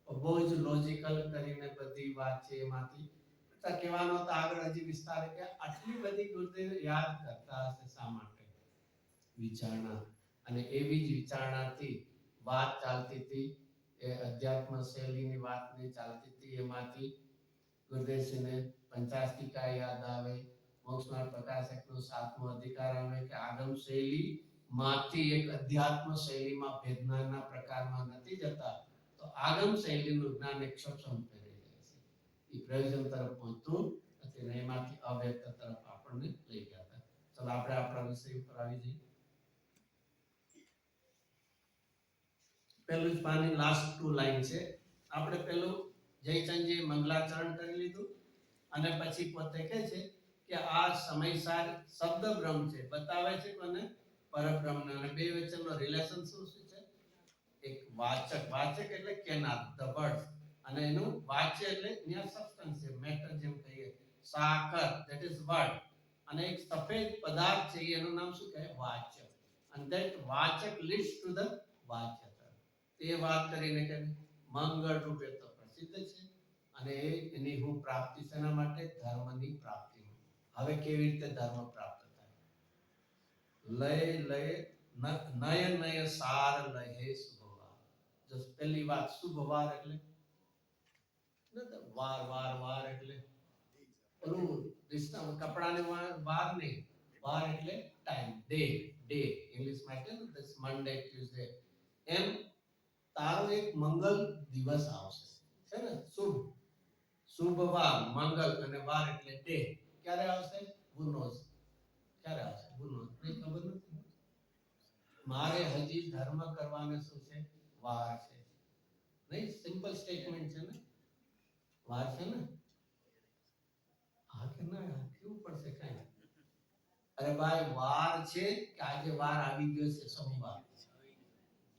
બહુ જ લોજિકલ કરીને બધી વાત છે એમાંથી કહેવાનો તો આગળ હજી વિસ્તાર કે આટલી બધી ગુરુદેવ યાદ કરતા હશે શા માટે? વિચારણા. અને એવી જ વિચારણાથી વાત ચાલતી હતી, એ અધ્યાત્મ શૈલીની વાતની ચાલતી હતી. એમાંથી ગુરુદેવશ્રીને પંચાસ્તિકા યાદ આવે, મોક્ષમાર્ગ પ્રકાશકનો 7મો અધિકાર આવે કે આગમ શૈલી માંથી એક અધ્યાત્મ શૈલીમાં ભેદનાના પ્રકારમાં નથી જતા, તો આગમ શૈલીનું જ્ઞાન એક સક્ષમ કરી જાય છે. એ પ્રયોજન તરફ પહોંચતું નથી, અને એમાંથી અવ્યક્ત તરફ આપણને લઈ ગયા હતા. ચલો આપણે આપણા વિષય ઉપર આવી જઈએ. પહેલું જ પાની લાસ્ટ 2 લાઈન છે. આપણે પહેલું જયચંદજી મંગલાચરણ કરી લીધું, અને પછી પોતે કહે છે કે આ સમયસાર શબ્દ બ્રહ્મ છે, બતાવે છે કોને? પરબ્રહ્મને. અને બે વચ્ચેનો રિલેશન શું છે? એક વાચક. વાચક એટલે કેનાર, ધ વર્ડ, અને એનું વાચ્ય એટલે ન્યા સબસ્ટન્સ છે, મેટર જેમ કહીએ, સાકર, ધેટ ઇઝ વર્ડ. અને એક સફેદ પદાર્થ છે, એનું નામ શું કહે? વાચક. and that વાચક leads to the વાચ્ય. તે વાત કરીને કે મંગળ રૂપે તો પ્રસિદ્ધ છે, અને એની હું પ્રાપ્તિ શેના માટે? ધર્મની પ્રાપ્તિ. હવે કેવી રીતે ધર્મ પ્રાપ્ત થાય? લય નય સાર લહે શુભવાર. જો પહેલી વાત શુભવાર એટલે વાર વાર વાર એટલે ઓલું કપડાને વાર નહીં, વાર એટલે ટાઈમ, ડે. ડે ઇંગ્લિશમાં એટલે મંડે, ટ્યુઝડે. એમ તારો એક મંગલ દિવસ આવશે, છે ને? શુભ, શુભ વાર, મંગલ, અને વાર એટલે ડે. ક્યારે આવશે? who knows ક્યારે આવશે? who knows નહીં, ખબર નથી. મારે હજી ધર્મ કરવાને શું છે? વાર છે. નહીં, સિમ્પલ સ્ટેટમેન્ટ છે ને? વાર છે ને? હા કે ના? કેવું પડશે કાંઈ? અરે ભાઈ, વાર છે કે આજે વાર આવી ગયો છે, સોમવાર.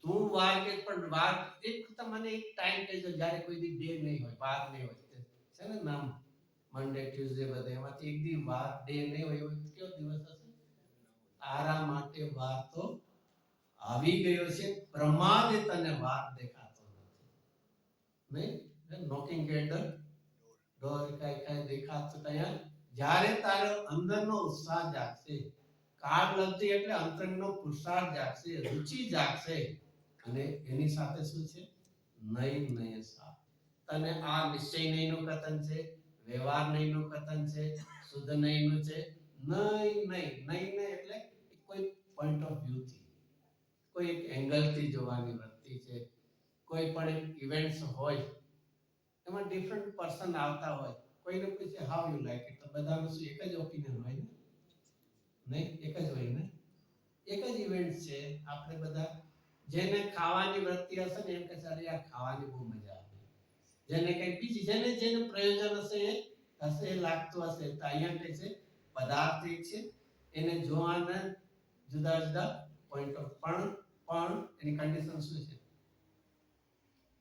તું વાર કે પણ વાર એક તમને એક ટાઈમ કહેજો જ્યારે કોઈ દી ડે નહીં હોય, વાર નહીં હોય, છે ને? નામ મંડે, ટ્યુઝડે, બધે એમાંથી એક દી વાર ડે નહીં હોય, એવો કયો દિવસ હશે? તારા માટે વાર તો આવી ગયો છે. પ્રમાદે તને વાર દેખાતો નથી. નહીં, નોકિંગ એટ ધ ડોર, કાંઈ દેખાતું ત્યાં. જ્યારે તારો અંદરનો ઉત્સાહ જાગશે, કાળ લગતી એટલે અંતરનો પુરુષાર્થ જાગશે, રુચિ જાગશે, અને એની સાથે શું છે? નય સાર. તને આ નિશ્ચય નયનું કથન છે, વ્યવહાર નયનું કથન છે, શુદ્ધ નયનું છે. નય એટલે કોઈ પોઈન્ટ ઓફ વ્યૂ થી, કોઈ એક એંગલ થી જોવાની વૃત્તિ છે. કોઈ પણ એક ઇવેન્ટ્સ હોય, એમાં ડિફરન્ટ પર્સન આવતા હોય, કોઈને પૂછે હાઉ યુ લાઈક ઇટ, તો બધાનું શું એક જ ઓપિનિયન હોય ને? નહીં, એક જ હોય ને? એક જ ઇવેન્ટ છે. આપણે બધા જેને ખાવાની વૃત્તિ હશે ને એમ કે અરે યાર ખાવાની બહુ મજા આવે. જેને કઈ બીજી જેને પ્રયોજન હશે એ હશે, લાગતું હશે, તો અહીંયા કહે છે પદાર્થ એક છે, એને જોવાના જુદા જુદા પોઈન્ટ ઓફ પણ એની કન્ડિશન શું છે?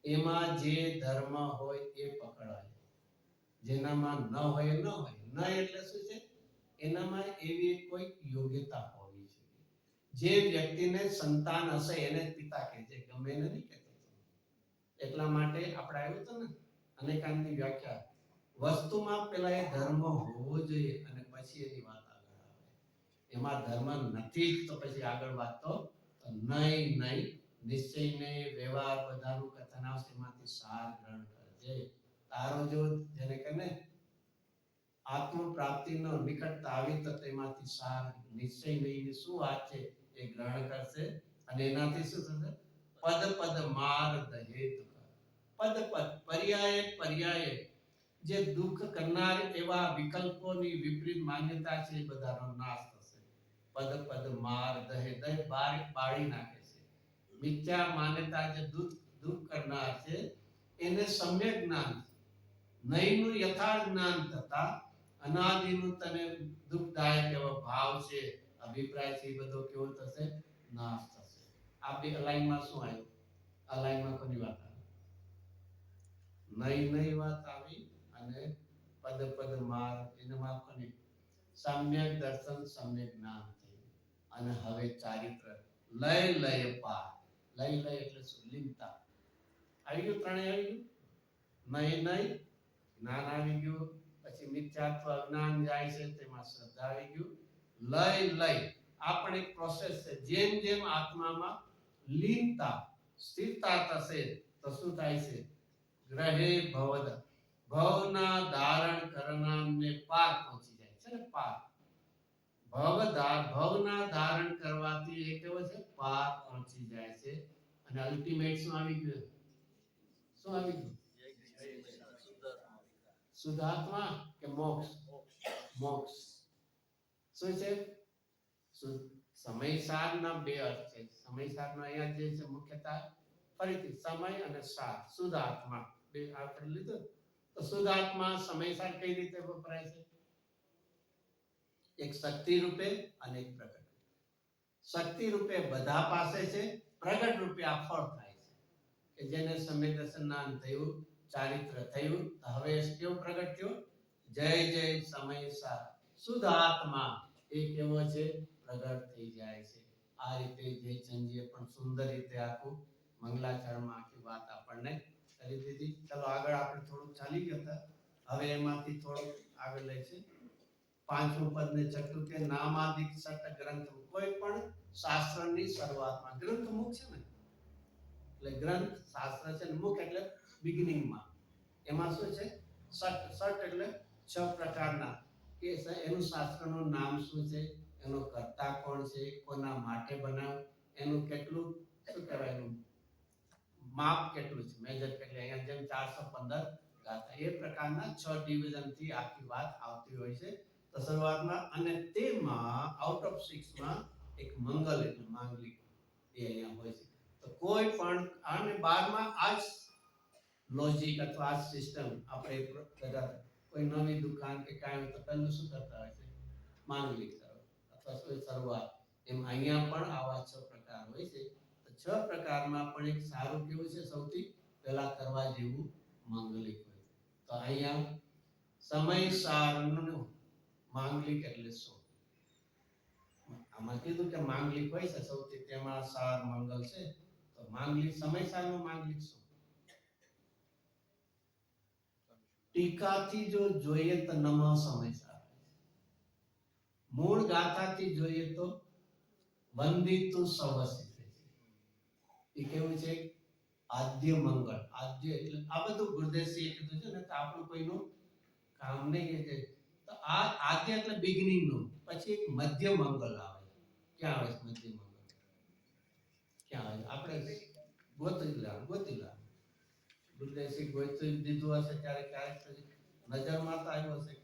એમાં જે ધર્મ હોય એ પકડાય. જેનામાં ન હોય ન હોય. ન એટલે શું છે? એનામાં એવી કોઈ યોગ્યતા હોવી જોઈએ. જે વ્યક્તિને સંતાન હશે એને પિતા કહે છે, ગમે એને નહીં કહેતો. એટલા માટે આપણે આવ્યું હતું ને અનેકાંતની વ્યાખ્યા, વસ્તુમાં પેલા એ ધર્મ હોવો જોઈએ અને પછી એની વાત આગળ આવે. એમાં ધર્મ નથી તો પછી આગળ વાત તો નહીં. નિશ્ચય ને વ્યવહાર બધાનું કથન આવશે, એમાંથી સાર ગ્રહણ કરજે. તારો જો જેને કહે આત્મ પ્રાપ્તિનો નિકટતા આવી તો તેમાંથી સાર નિશ્ચય નહીં શું વાત છે એ ગ્રહણ કરશે અને એનાથી શું થશે? પદ પદ માર દહે દુઃખ. પદ પર્યાય જે દુઃખ કરનાર એવા વિકલ્પોની વિપરીત માન્યતા છે એ બધાનો નાશ થશે. પદ માર દહે બાળી નાખે છે. મિથ્યા માન્યતા જે દુઃખ કરનાર છે એને સમ્યક જ્ઞાન, નહીંનું યથાર્થ જ્ઞાન થતા અનાદિનું તને દુઃખદાયક એવો ભાવ છે, અભિપ્રાય છે, એ બધો કેવો થશે? નાશ થશે. આ બે અલાઈનમાં શું આવ્યું? અલાઈનમાં કોની વાત આવી? નહીં વાત આવી અને પદ માર એનામાં કોની? સમ્યક દર્શન, સમ્યક જ્ઞાન થયું. અને હવે ચારિત્ર લય પાર. લય એટલે શું? લીનતા આવી ગયું. ત્રણેય આવી ગયું. નહીં જ્ઞાન આવી ગયું, પછી મિથ્યાત્વ અજ્ઞાન જાય છે તેમાં શ્રદ્ધા આવી ગયું. લય આ પણ એક પ્રોસેસ છે. જેમ જેમ આત્મામાં લીનતા સ્થિરતા થશે તો શું થાય છે? ગ્રહે ભવદ, ભવના ધારણ કરનારને પાર પહોંચી જાય છે ને. પાર ભવના ધારણ કરવાથી એ કેવો છે? પાર પહોંચી જાય છે. અને અલ્ટિમેટ શું આવી ગયું? શું આવી ગયું? શુદ્ધાત્મા કે મોક્ષ? મોક્ષ શું છે? સમયસારના બે અર્થ છે. સમયસારનો અહીંયા જે છે મુખ્યતઃ ફરીથી સમય અને સાર, શુદ્ધાત્મા બે આપણે લીધું. તો શુદ્ધાત્મા સમયસાર કઈ રીતે વપરાય છે? એક શક્તિ રૂપે અને એક પ્રગટ. શક્તિ રૂપે બધા પાસે છે, પ્રગટ રૂપે આ ફળ થાય છે કે જેને સમય દર્શન જ્ઞાન થયું, ચારિત્ર થયું. હવે કેવું પ્રગટ થયું? જય સમય સાર શુદ્ધ આત્મા એ કેવો છે? પ્રગટ થઈ જાય છે. આ રીતે જયચંદજીએ પણ સુંદર રીતે આખું મંગલાચરણમાં આખી વાત આપણને કરી દીધી. ચલો આગળ આપણે થોડું ચાલી ગયા. હવે એમાંથી થોડું આગળ લે છે. પાંચમું પદ ને છઠ્ઠું કે નામાદિક સટ ગ્રંથ. કોઈ પણ શાસ્ત્રની શરૂઆતમાં ગ્રંથ મુખ છે ને, એટલે ગ્રંથ શાસ્ત્ર છે, મુખ એટલે બિગિનિંગમાં. એમાં શું છે? સટ એટલે 6 પ્રકારના કે એનું શાસ્ત્રનું નામ શું છે, એનો કર્તા કોણ છે, કોના માટે બનાવ્યું, એનું કેટલું શું કહેવાય, એનું માપ કેટલું છે, મેજર કેટલું. અહીંયા જેમ 415 ગાથા એ પ્રકારના 6 ડિવિઝન થી આખી વાત આવતી હોય છે. તો શરૂઆતમાં અને તેમાં આઉટ ઓફ 6 માં એક મંગલ એટલે માંગલિક એ અહીંયા હોય છે. તો કોઈ પણ અને 12માં આ લોજિક અથવા આ સિસ્ટમ આપણે બધા કોઈ નવી દુકાન કે કાંઈ તો પહેલું શું કરતા હોય છે? માંગલિક કરો અથવા કોઈ શરૂઆત. એમ અહીંયા પણ આવા 6 પ્રકાર હોય છે. તો 6 પ્રકારમાં પણ એક સારું કેવું છે? સૌથી પહેલા કરવા જેવું માંગલિક હોય. તો અહીંયા સમય સારનું માંગલિક એટલે શું? આમાં કીધું કે માંગલિક હોય છે સૌથી, તેમાં સાર મંગલ છે. તો માંગલિક સમય સારનું માંગલિક શું? ટીકાથી જો જોઈએ તો નમઃ સમય સાર. મૂળ ગાથાથી જોઈએ તો વંદિતુ સવસિતે. એ કેવું છે? આદ્ય મંગળ. આદ્ય એટલે આ બધું ગુરુદેવસિંહે કીધું છે ને, તો આપણું કોઈનું કામ નહીં કે તો આ આદ્ય એટલે બિગિનિંગ નું. પછી એક મધ્ય મંગલ આવે. ક્યાં આવે છે મધ્ય મંગલ? ક્યાં આવે? આપણે ગોતી લા ગુરુદેવસિંહ ગોતી દીધું હશે ત્યારે ક્યારેક નજરમાં તો આવ્યું હશે.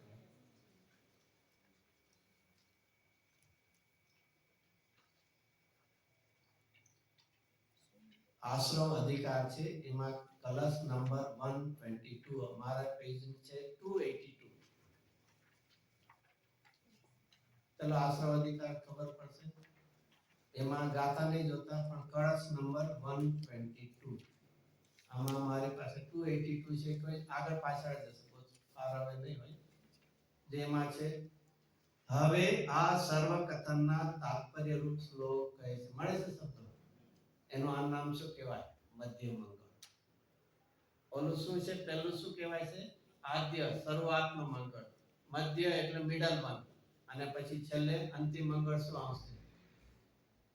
આશ્રમ અધિકાર છે, એમાં કલશ નંબર 122 અમારા પેજ છે 282. ચલો આશ્રમ અધિકાર ખબર પડશે. એમાં ગાથા નહીં જોતા પણ કળશ નંબર 122. આમાં મારી પાસે 282 છે. કોઈ આગળ પાછળ જશે. આર હવે નહીં હોય. જેમાં છે હવે આ સર્વ કથનના તાત્પર્ય રૂપ શ્લોક કહે છે. મળે છે શબ્દ. એનું આ નામ શું કહેવાય? મધ્ય મંગળ. ઓલું શું છે? પહેલું શું કહેવાય છે? આદ્ય શરૂઆતનો મંગળ. મધ્ય એટલે મિડલ વન, અને પછી છેલ્લે અંતિમ મંગળ શું આવશે?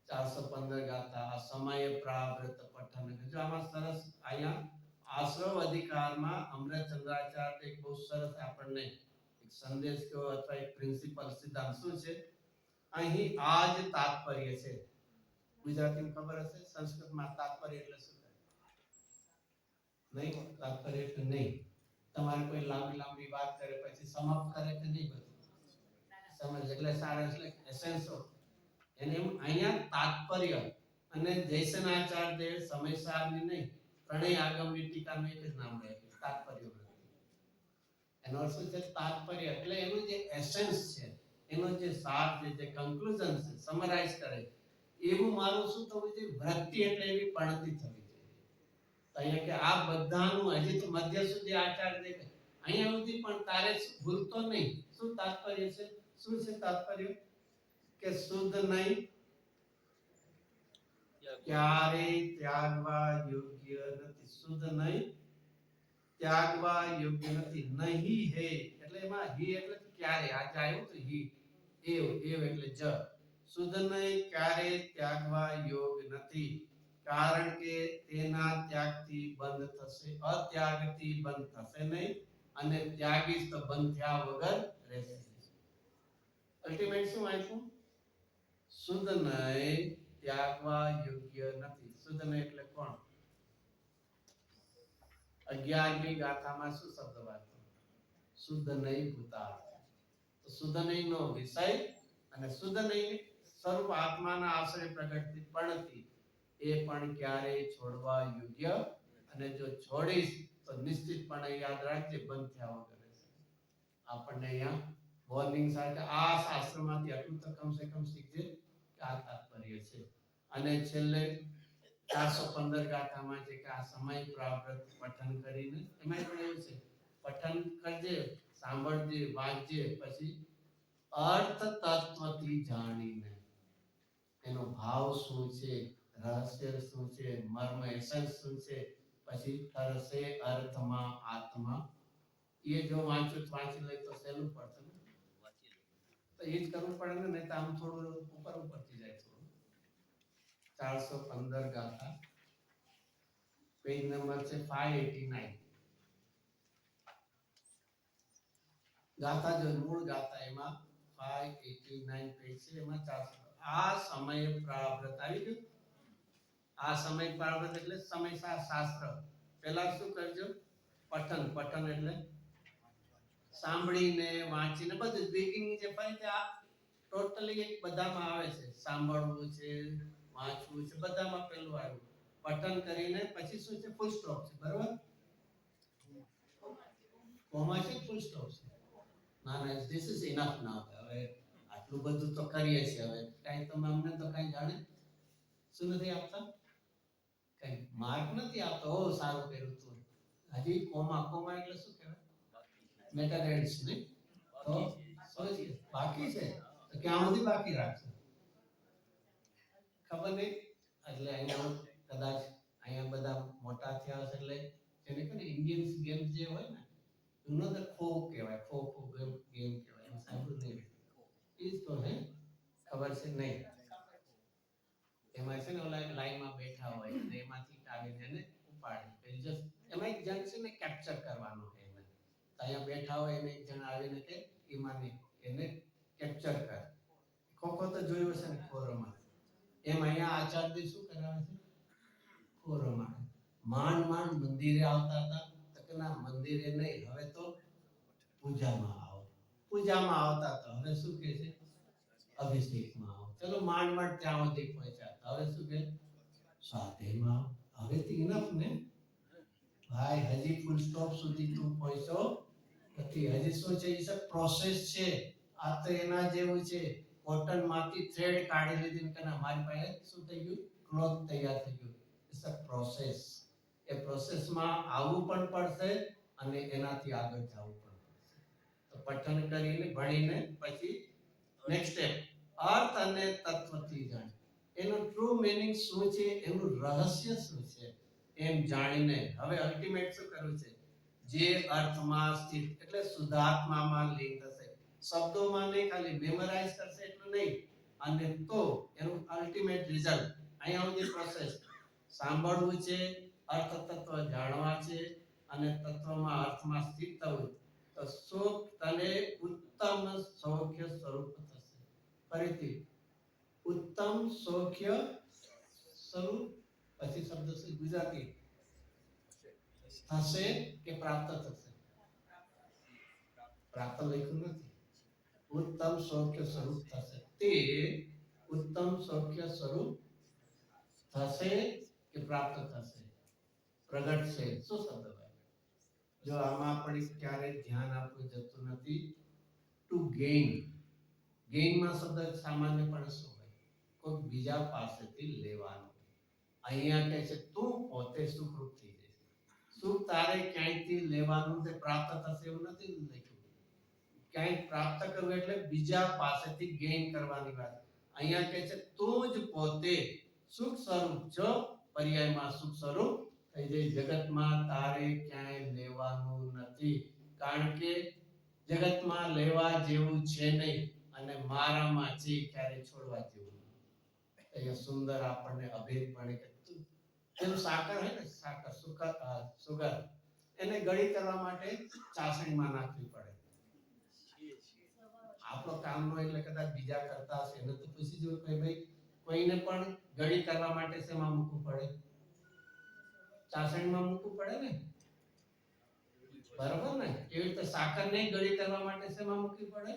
415 ગાથા. આ સમય પ્રાવૃત પઠન. જો આમાં સરસ અહીંયા આશ્રવ અધિકારમાં અમૃતચંદ્રાચાર્ય એક બહુ સરસ આપણને એક સંદેશ કહો અથવા એક પ્રિન્સિપલ સિદ્ધાંત શું છે? અહીં આ જ તાત્પર્ય છે. ગુજરાતીમાં ખબર હશે, સંસ્કૃતમાં તાત્પર્ય એટલે શું? નહીં, તાત્પર્ય એટલે નહીં. તમારે કોઈ લાંબી વાત કરે પછી સમાપ્ત કરે કે નહીં, બધું સમજ એટલે સારા એટલે એસેન્સ ઓફ એને અહીંયા તાત્પર્ય. અને જયસનાચાર્ય દેવ સમયસારની નહીં, પ્રણય આગમની ટીકાનું એક જ નામ રાખ્યું, તાત્પર્ય. એનો અર્થ શું છે? તાત્પર્ય એટલે એનું જે એસેન્સ છે, એનો જે સાર છે, જે કન્ક્લુઝન છે, સમરાઇઝ કરે એવું મારું શું થવું જોઈએ? વૃત્તિ એટલે એવી પણતી થવી જોઈએ. અહીંયા કે આ બધાનું હજી તો મધ્ય સુધી આચાર દેખાય, અહીંયા સુધી પણ તારે ભૂલતો નહીં. શું તાત્પર્ય છે? શું છે તાત્પર્ય? કે શુદ્ધ નહીં ક્યારે ત્યાગવા યોગ્ય નથી. શુદ્ધ નહીં ત્યાગવા યોગ્ય નથી. નહીં હે એટલે એમાં હી એટલે ક્યારે. આજે આવ્યું તો હી, એવ એટલે જ. શુદ્ધ નહીં ક્યારે ત્યાગવા યોગ્ય નથી, કારણ કે તેના ત્યાગથી બંધ થશે, અત્યાગથી બંધ થશે નહીં, અને ત્યાગી તો બંધ થયા વગર રહેશે. અલ્ટિમેટ શું આપ્યું? શુદ્ધ નહીં ત્યાગવા યોગ્ય નથી. શુદ્ધ નહીં એટલે કોણ? 11મી ગાથામાં શું શબ્દ વાપર્યો? શુદ્ધ નહીં ભૂતાર્થ. તો શુદ્ધ નહીં નો વિષય અને શુદ્ધ નહીં સ્વરૂપ આત્માના આશ્રય પ્રગટતી પણતી એ પણ ક્યારેય છોડવા યોગ્ય, અને જો છોડીશ તો નિશ્ચિતપણે યાદ રાખજે બંધ થયા વગર રહેશે. આપણને અહીંયા વોર્નિંગ સાથે આ શાસ્ત્રમાંથી આટલું તો કમસે કમ શીખજે કે આ તાત્પર્ય છે. અને છેલ્લે 415 ગાથામાં છે કે આ સમય પ્રાપ્ત પઠન કરીને એમાં પણ એવું છે, પઠન કરજે, સાંભળજે, વાંચજે, પછી અર્થ તત્વથી જાણીને એનો ભાવ શું છે, રહસ્ય શું છે, મર્મ એસેન્સ શું છે, પછી ઠરશે અર્થમાં આત્મા. એ જો વાંચી લે તો સહેલું પડશે ને. તો એ જ કરવું પડે ને, નહીં તો આમ થોડું ઉપરથી જાય. 415 ગાથા, પેજ નંબર છે 589. ગાથા જો મૂળ ગાથા એમાં 589 પેજ છે, એમાં 400. આ સમય પ્રાવૃત આવી ગયું. આ સમય પ્રાવૃત એટલે સમય શાસ્ત્ર. પહેલા શું કરજો? પઠન. પઠન એટલે સાંભળીને, વાંચીને, બધું બિગિનિંગ જે ફરીથી આ ટોટલી એક બધામાં આવે છે. સાંભળવું છે, વાંચવું છે, બધામાં પેલું આવ્યું. પઠન કરીને પછી શું છે? ફૂલ સ્ટોપ છે. બરાબર? કોમા છે, ફૂલ સ્ટોપ છે. ના, ધીસ ઇઝ ઇનફ નાઉ. હવે આટલું બધું તો કરીએ છીએ, હવે કાઈ તમે અમને તો કાઈ જાણે શું નથી આપતા, કઈ માર્ક નથી આપતો. ઓ સારું કર્યું તું. હજી કોમા એટલે શું કહેવાય? મેટર એન્ડ્સ ને. તો બાકી છે તો ક્યાં સુધી બાકી રાખશે ખબર નહીં. એટલે અહીંયા કદાચ અહીંયા બધા મોટા થયા હશે એટલે જેને કે ઇન્ડિયન ગેમ્સ જે હોય ને, એનો તો ખો કહેવાય, ખો ગેમ કહેવાય. એમ સાંભળ્યું નહીં? એ જ તો હે, ખબર છે નહીં? એમાં છે ને ઓલા લાઈનમાં બેઠા હોય અને એમાંથી કાઢીને એને ઉપાડી જસ્ટ એમાં એક જણ છે ને કેપ્ચર કરવાનો છે એને. અહીંયા બેઠા હોય એને એક જણ આવીને કે ઈમાની એને કેપ્ચર કર. ખોખો તો જોયું હશે ને, ખોરોમાં. એમ અહીંયા આચાર્ય શું કરાવે છે? ખોરોમાં. માંડ મંદિરે આવતા હતા તો કે ના, મંદિરે નહીં, હવે તો પૂજામાં આવો. પૂજામાં આવતા તો હવે શું કહે છે? અભિષેકમાં આવો. ચલો માંડ ત્યાં સુધી પહોંચ્યા. હવે શું કહે? સ્વાધ્યાયમાં. હવે તો ઇનફ ને ભાઈ, હજી ફૂલ સ્ટોપ સુધી તું પહોંચ્યો નથી. હજી શું છે? એ સબ પ્રોસેસ છે. આ તો એના જેવું છે. કોટન માંથી થ્રેડ કાઢી લીધી કે મારી પાસે શું થઈ ગયું? ક્લોથ તૈયાર થઈ ગયું. It's a process. એ પ્રોસેસમાં આવવું પણ પડશે અને એનાથી આગળ જવું પણ પડશે. તો પઠન કરીને ભણીને પછી નેક્સ્ટ સ્ટેપ અર્થ અને તત્વથી જાણ એનું ટ્રુ મીનિંગ શું છે એનું રહસ્ય શું છે એમ જાણીને હવે અલ્ટિમેટ શું કરવું છે જે અર્થમાં સ્થિત એટલે શુદ્ધાત્મામાં લીન થશે શબ્દોમાં નહીં ખાલી મેમરાઇઝ કરશે એટલું નહીં અને તો એનું અલ્ટિમેટ રિઝલ્ટ અહીંયા સુધી પ્રોસેસ સાંભળવું છે અર્થ તત્વ જાણવા છે અને તત્વમાં અર્થમાં સ્થિત થવું તો સુખ તને ઉત્તમ સૌખ્ય સ્વરૂપ થશે ફરીથી ઉત્તમ સૌખ્ય સ્વરૂપ પછી શબ્દ છે ગુજરાતી થશે કે પ્રાપ્ત થશે પ્રાપ્ત લખ્યું નથી ઉત્તમ સૌખ્ય સ્વરૂપ થશે તે ઉત્તમ સૌખ્ય સ્વરૂપ થશે કે પ્રાપ્ત થશે પ્રગટ છે શું શબ્દ ભાઈ જો આમાં આપણે ક્યારે ધ્યાન આપવું જતું નથી ટુ ગેઇન માં શબ્દ સામાન્યપણે શું હોય કોઈ બીજા પાસેથી લેવાનું અહીંયા કહે છે તું પોતે સુખરૂપ થઈ જશે સુખ તારે ક્યાંયથી લેવાનું તે પ્રાપ્ત થશે એવું નથી લખ્યું ક્યાંય પ્રાપ્ત કરવું એટલે બીજા પાસેથી ગેઇન કરવાની વાત અહીંયા કહે છે તું જ પોતે સુખ સ્વરૂપ છો પર્યાયમાં સુખ સ્વરૂપ થઈ જાય જગતમાં તારે ક્યાંય લેવાનું નથી કારણ કે જગતમાં લેવા જેવું છે નહીં અને મારામાં છે ક્યારે છોડવા જેવું અહીંયા સુંદર આપણને અભેદપણે એનું સાકર હોય ને સાકર સુગર એને ગળી કરવા માટે ચાસણીમાં નાખવી પડે આપણો કામનો એટલે કદાચ બીજા કરતા હશે એને તો પૂછી જો કે ભાઈ કોઈને પણ ગળી કરવા માટે શેમાં મૂકવું પડે ચાસણીમાં મૂકવું પડે ને બરાબર ને એવી રીતે સાકર નહીં ગળી કરવા માટે શેમાં મૂકવી પડે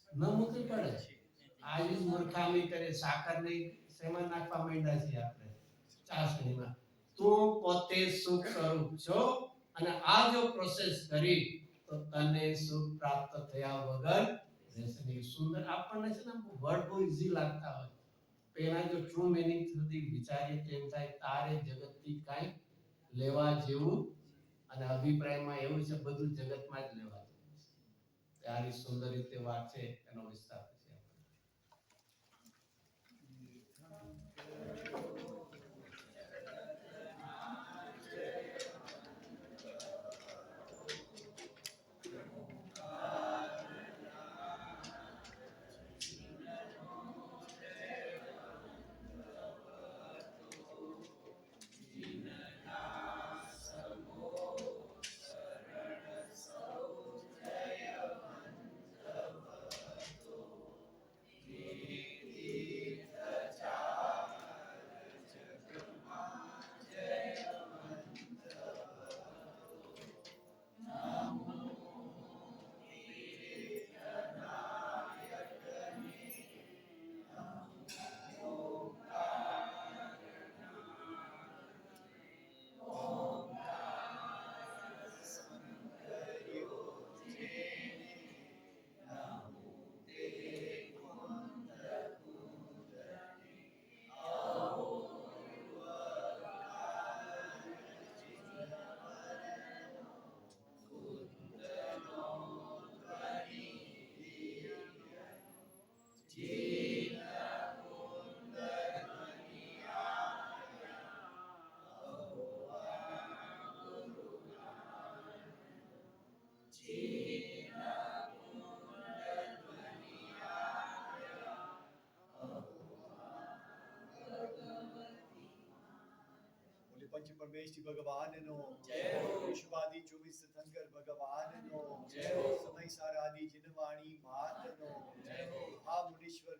ન મૂકવી પડે આવી મૂર્ખામી કરે સાકર નહીં શેમાં નાખવા માંડ્યા છીએ આપણે ચાસણીમાં તું પોતે સુખ સ્વરૂપ છો અને આ જો પ્રોસેસ કરી તો તને સુખ પ્રાપ્ત થયા વગર રહેશે નહીં સુંદર આપણને છે ને વર્ડ બહુ ઈઝી લાગતા હોય પહેલા જો ટ્રુ મીનિંગ સુધી વિચારીએ તેમ થાય તારે જગતથી કાંઈ લેવા જેવું અને અભિપ્રાયમાં એવું છે બધું જગતમાં જ લેવા જેવું છે આની સુંદર રીતે વાત છે એનો વિસ્તાર पंच परमेश्वरी भगवान नो जय हो विश्वादी 24 तीर्थंकर भगवान नो जय हो समय सारादी जिनवाणी मात नो जय हो आ मुनीश्वर